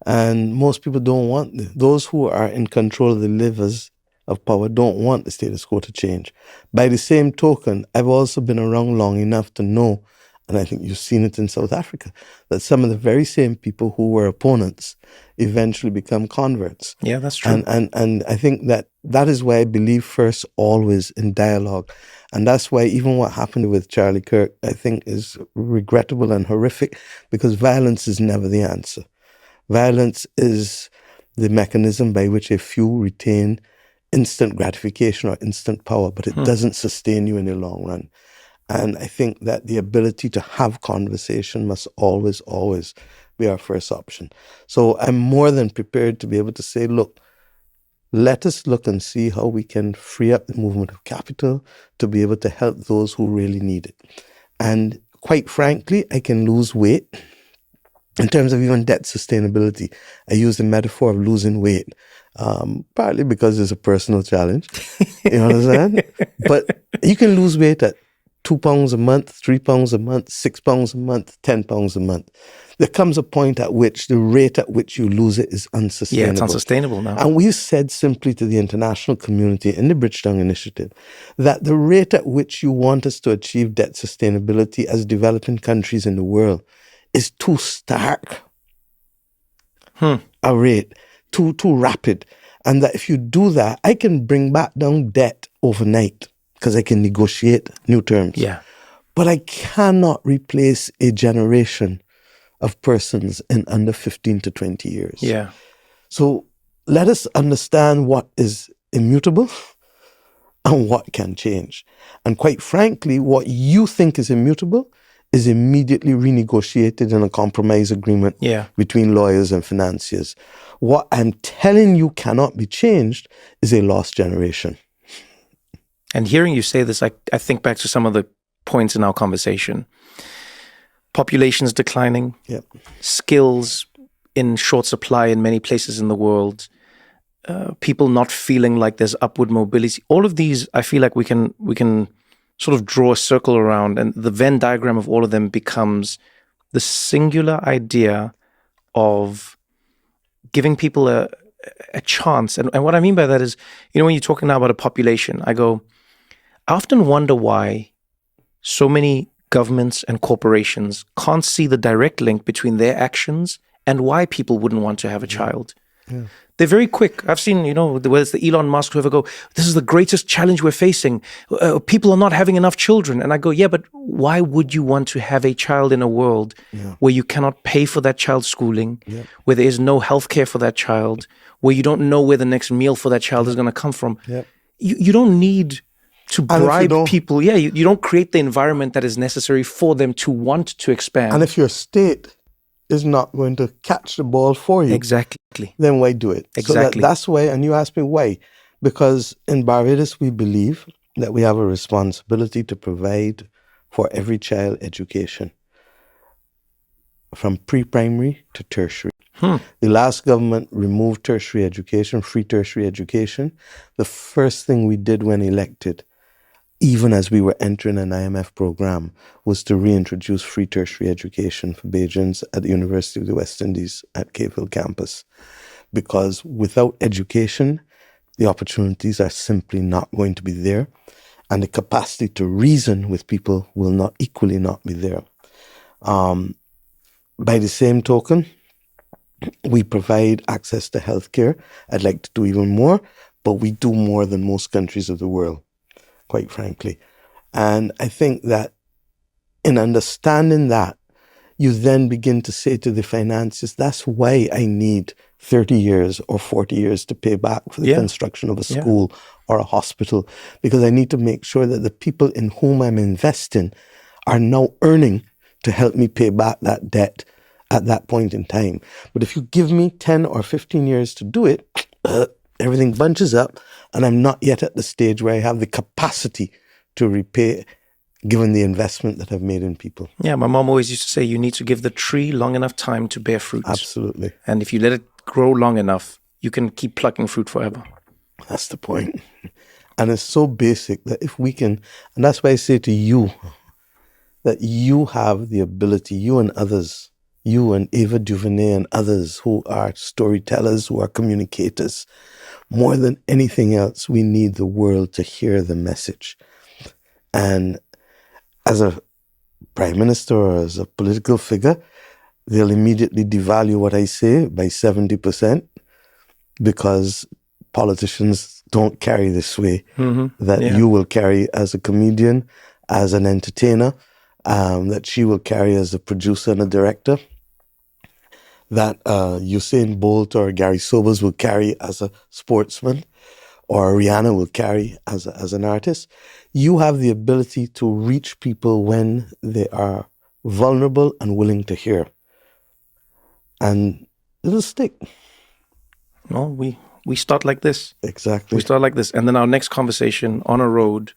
And most people don't want, those who are in control of the levers of power don't want the status quo to change. By the same token, I've also been around long enough to know, and I think you've seen it in South Africa, that some of the very same people who were opponents eventually become converts. Yeah, that's true. And I think that is why I believe first always in dialogue. And that's why even what happened with Charlie Kirk, I think is regrettable and horrific, because violence is never the answer. Violence is the mechanism by which a few retain instant gratification or instant power, but it doesn't sustain you in the long run. And I think that the ability to have conversation must always, always be our first option. So I'm more than prepared to be able to say, look, let us look and see how we can free up the movement of capital to be able to help those who really need it. And quite frankly, I can lose weight. In terms of even debt sustainability, I use the metaphor of losing weight, partly because it's a personal challenge. You understand? But you can lose weight at £2 a month, £3 a month, £6 a month, £10 a month. There comes a point at which the rate at which you lose it is unsustainable. Yeah, it's unsustainable now. And we've said simply to the international community in the Bridgetown Initiative that the rate at which you want us to achieve debt sustainability as developing countries in the world is too stark a rate, too rapid. And that if you do that, I can bring back down debt overnight because I can negotiate new terms. Yeah. But I cannot replace a generation of persons in under 15 to 20 years. Yeah. So let us understand what is immutable and what can change. And quite frankly, what you think is immutable is immediately renegotiated in a compromise agreement between lawyers and financiers. What I'm telling you cannot be changed is a lost generation. And hearing you say this, I think back to some of the points in our conversation. Populations declining, skills in short supply in many places in the world, people not feeling like there's upward mobility. All of these, I feel like we can sort of draw a circle around, and the Venn diagram of all of them becomes the singular idea of giving people a chance. And what I mean by that is, when you're talking now about a population, I often wonder why so many governments and corporations can't see the direct link between their actions and why people wouldn't want to have a child. Yeah. They're very quick. I've seen, whether it's the Elon Musk, whoever go, this is the greatest challenge we're facing. People are not having enough children. And I go, yeah, but why would you want to have a child in a world where you cannot pay for that child's schooling, where there is no healthcare for that child, where you don't know where the next meal for that child is going to come from? You don't need to bribe people. Yeah, you don't create the environment that is necessary for them to want to expand. And if your state is not going to catch the ball for you, then why do it? Exactly. So that's why, and you ask me why, because in Barbados we believe that we have a responsibility to provide for every child education from pre-primary to tertiary. The last government removed tertiary education, free tertiary education. The first thing we did when elected, even as we were entering an IMF program, was to reintroduce free tertiary education for Bajans at the University of the West Indies at Cave Hill campus. Because without education, the opportunities are simply not going to be there, and the capacity to reason with people will not be there. By the same token, we provide access to healthcare. I'd like to do even more, but we do more than most countries of the world, quite frankly. And I think that in understanding that, you then begin to say to the finances, that's why I need 30 years or 40 years to pay back for the construction of a school or a hospital, because I need to make sure that the people in whom I'm investing are now earning to help me pay back that debt at that point in time. But if you give me 10 or 15 years to do it, everything bunches up, and I'm not yet at the stage where I have the capacity to repay, given the investment that I've made in people. Yeah, my mom always used to say you need to give the tree long enough time to bear fruit. Absolutely. And if you let it grow long enough, you can keep plucking fruit forever. That's the point. And it's so basic that if we can, and that's why I say to you, that you have the ability, you and others, you and Ava DuVernay and others who are storytellers, who are communicators, more than anything else, we need the world to hear the message. And as a prime minister or as a political figure, they'll immediately devalue what I say by 70% because politicians don't carry this way that you will carry as a comedian, as an entertainer, that she will carry as a producer and a director, that Usain Bolt or Gary Sobers will carry as a sportsman, or Rihanna will carry as an artist. You have the ability to reach people when they are vulnerable and willing to hear. And it'll stick. Well, we start like this. Exactly. We start like this. And then our next conversation on a road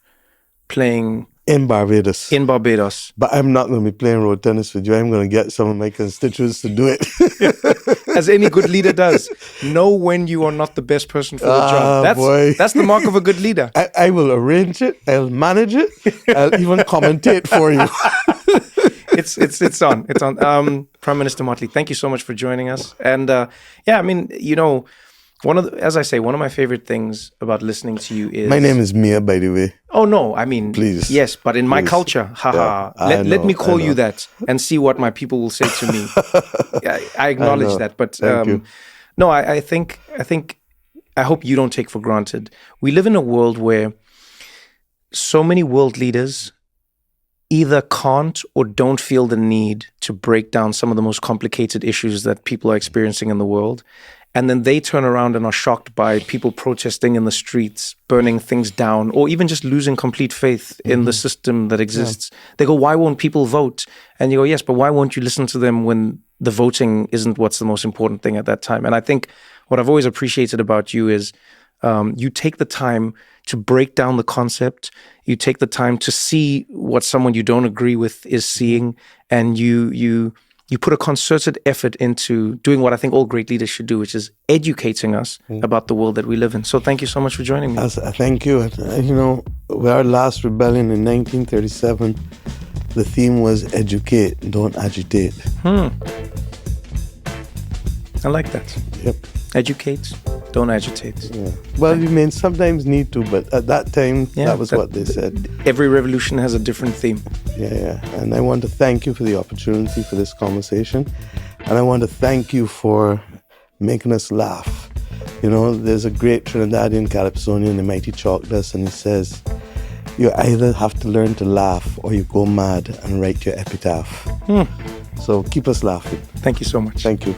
playing... In Barbados. In Barbados. But I'm not going to be playing road tennis with you. I'm going to get some of my constituents to do it. As any good leader does. Know when you are not the best person for the job. That's the mark of a good leader. I will arrange it. I'll manage it. I'll even commentate for you. It's on. Prime Minister Mottley, thank you so much for joining us. And yeah, I mean, you know, as I say, one of my favorite things about listening to you is... My name is Mia, by the way. Oh, no, I mean... Please. Yes, but in my culture, haha. Yeah, let me call you that and see what my people will say to me. I acknowledge that, but... no, I think... I hope you don't take for granted. We live in a world where so many world leaders either can't or don't feel the need to break down some of the most complicated issues that people are experiencing in the world. And then they turn around and are shocked by people protesting in the streets, burning things down, or even just losing complete faith in the system that exists. Yeah. They go, why won't people vote? And you go, yes, but why won't you listen to them when the voting isn't what's the most important thing at that time? And I think what I've always appreciated about you is you take the time to break down the concept. You take the time to see what someone you don't agree with is seeing, and you put a concerted effort into doing what I think all great leaders should do, which is educating us about the world that we live in. So thank you so much for joining me. Thank you. You know, with our last rebellion in 1937, the theme was educate, don't agitate. I like that. Yep. Educate, don't agitate. Yeah. Well, you may sometimes need to, but at that time, that was what they said. Every revolution has a different theme. Yeah. And I want to thank you for the opportunity for this conversation. And I want to thank you for making us laugh. You know, there's a great Trinidadian calypsonian, the mighty Chalk Dust, and he says, you either have to learn to laugh or you go mad and write your epitaph. So keep us laughing. Thank you so much. Thank you.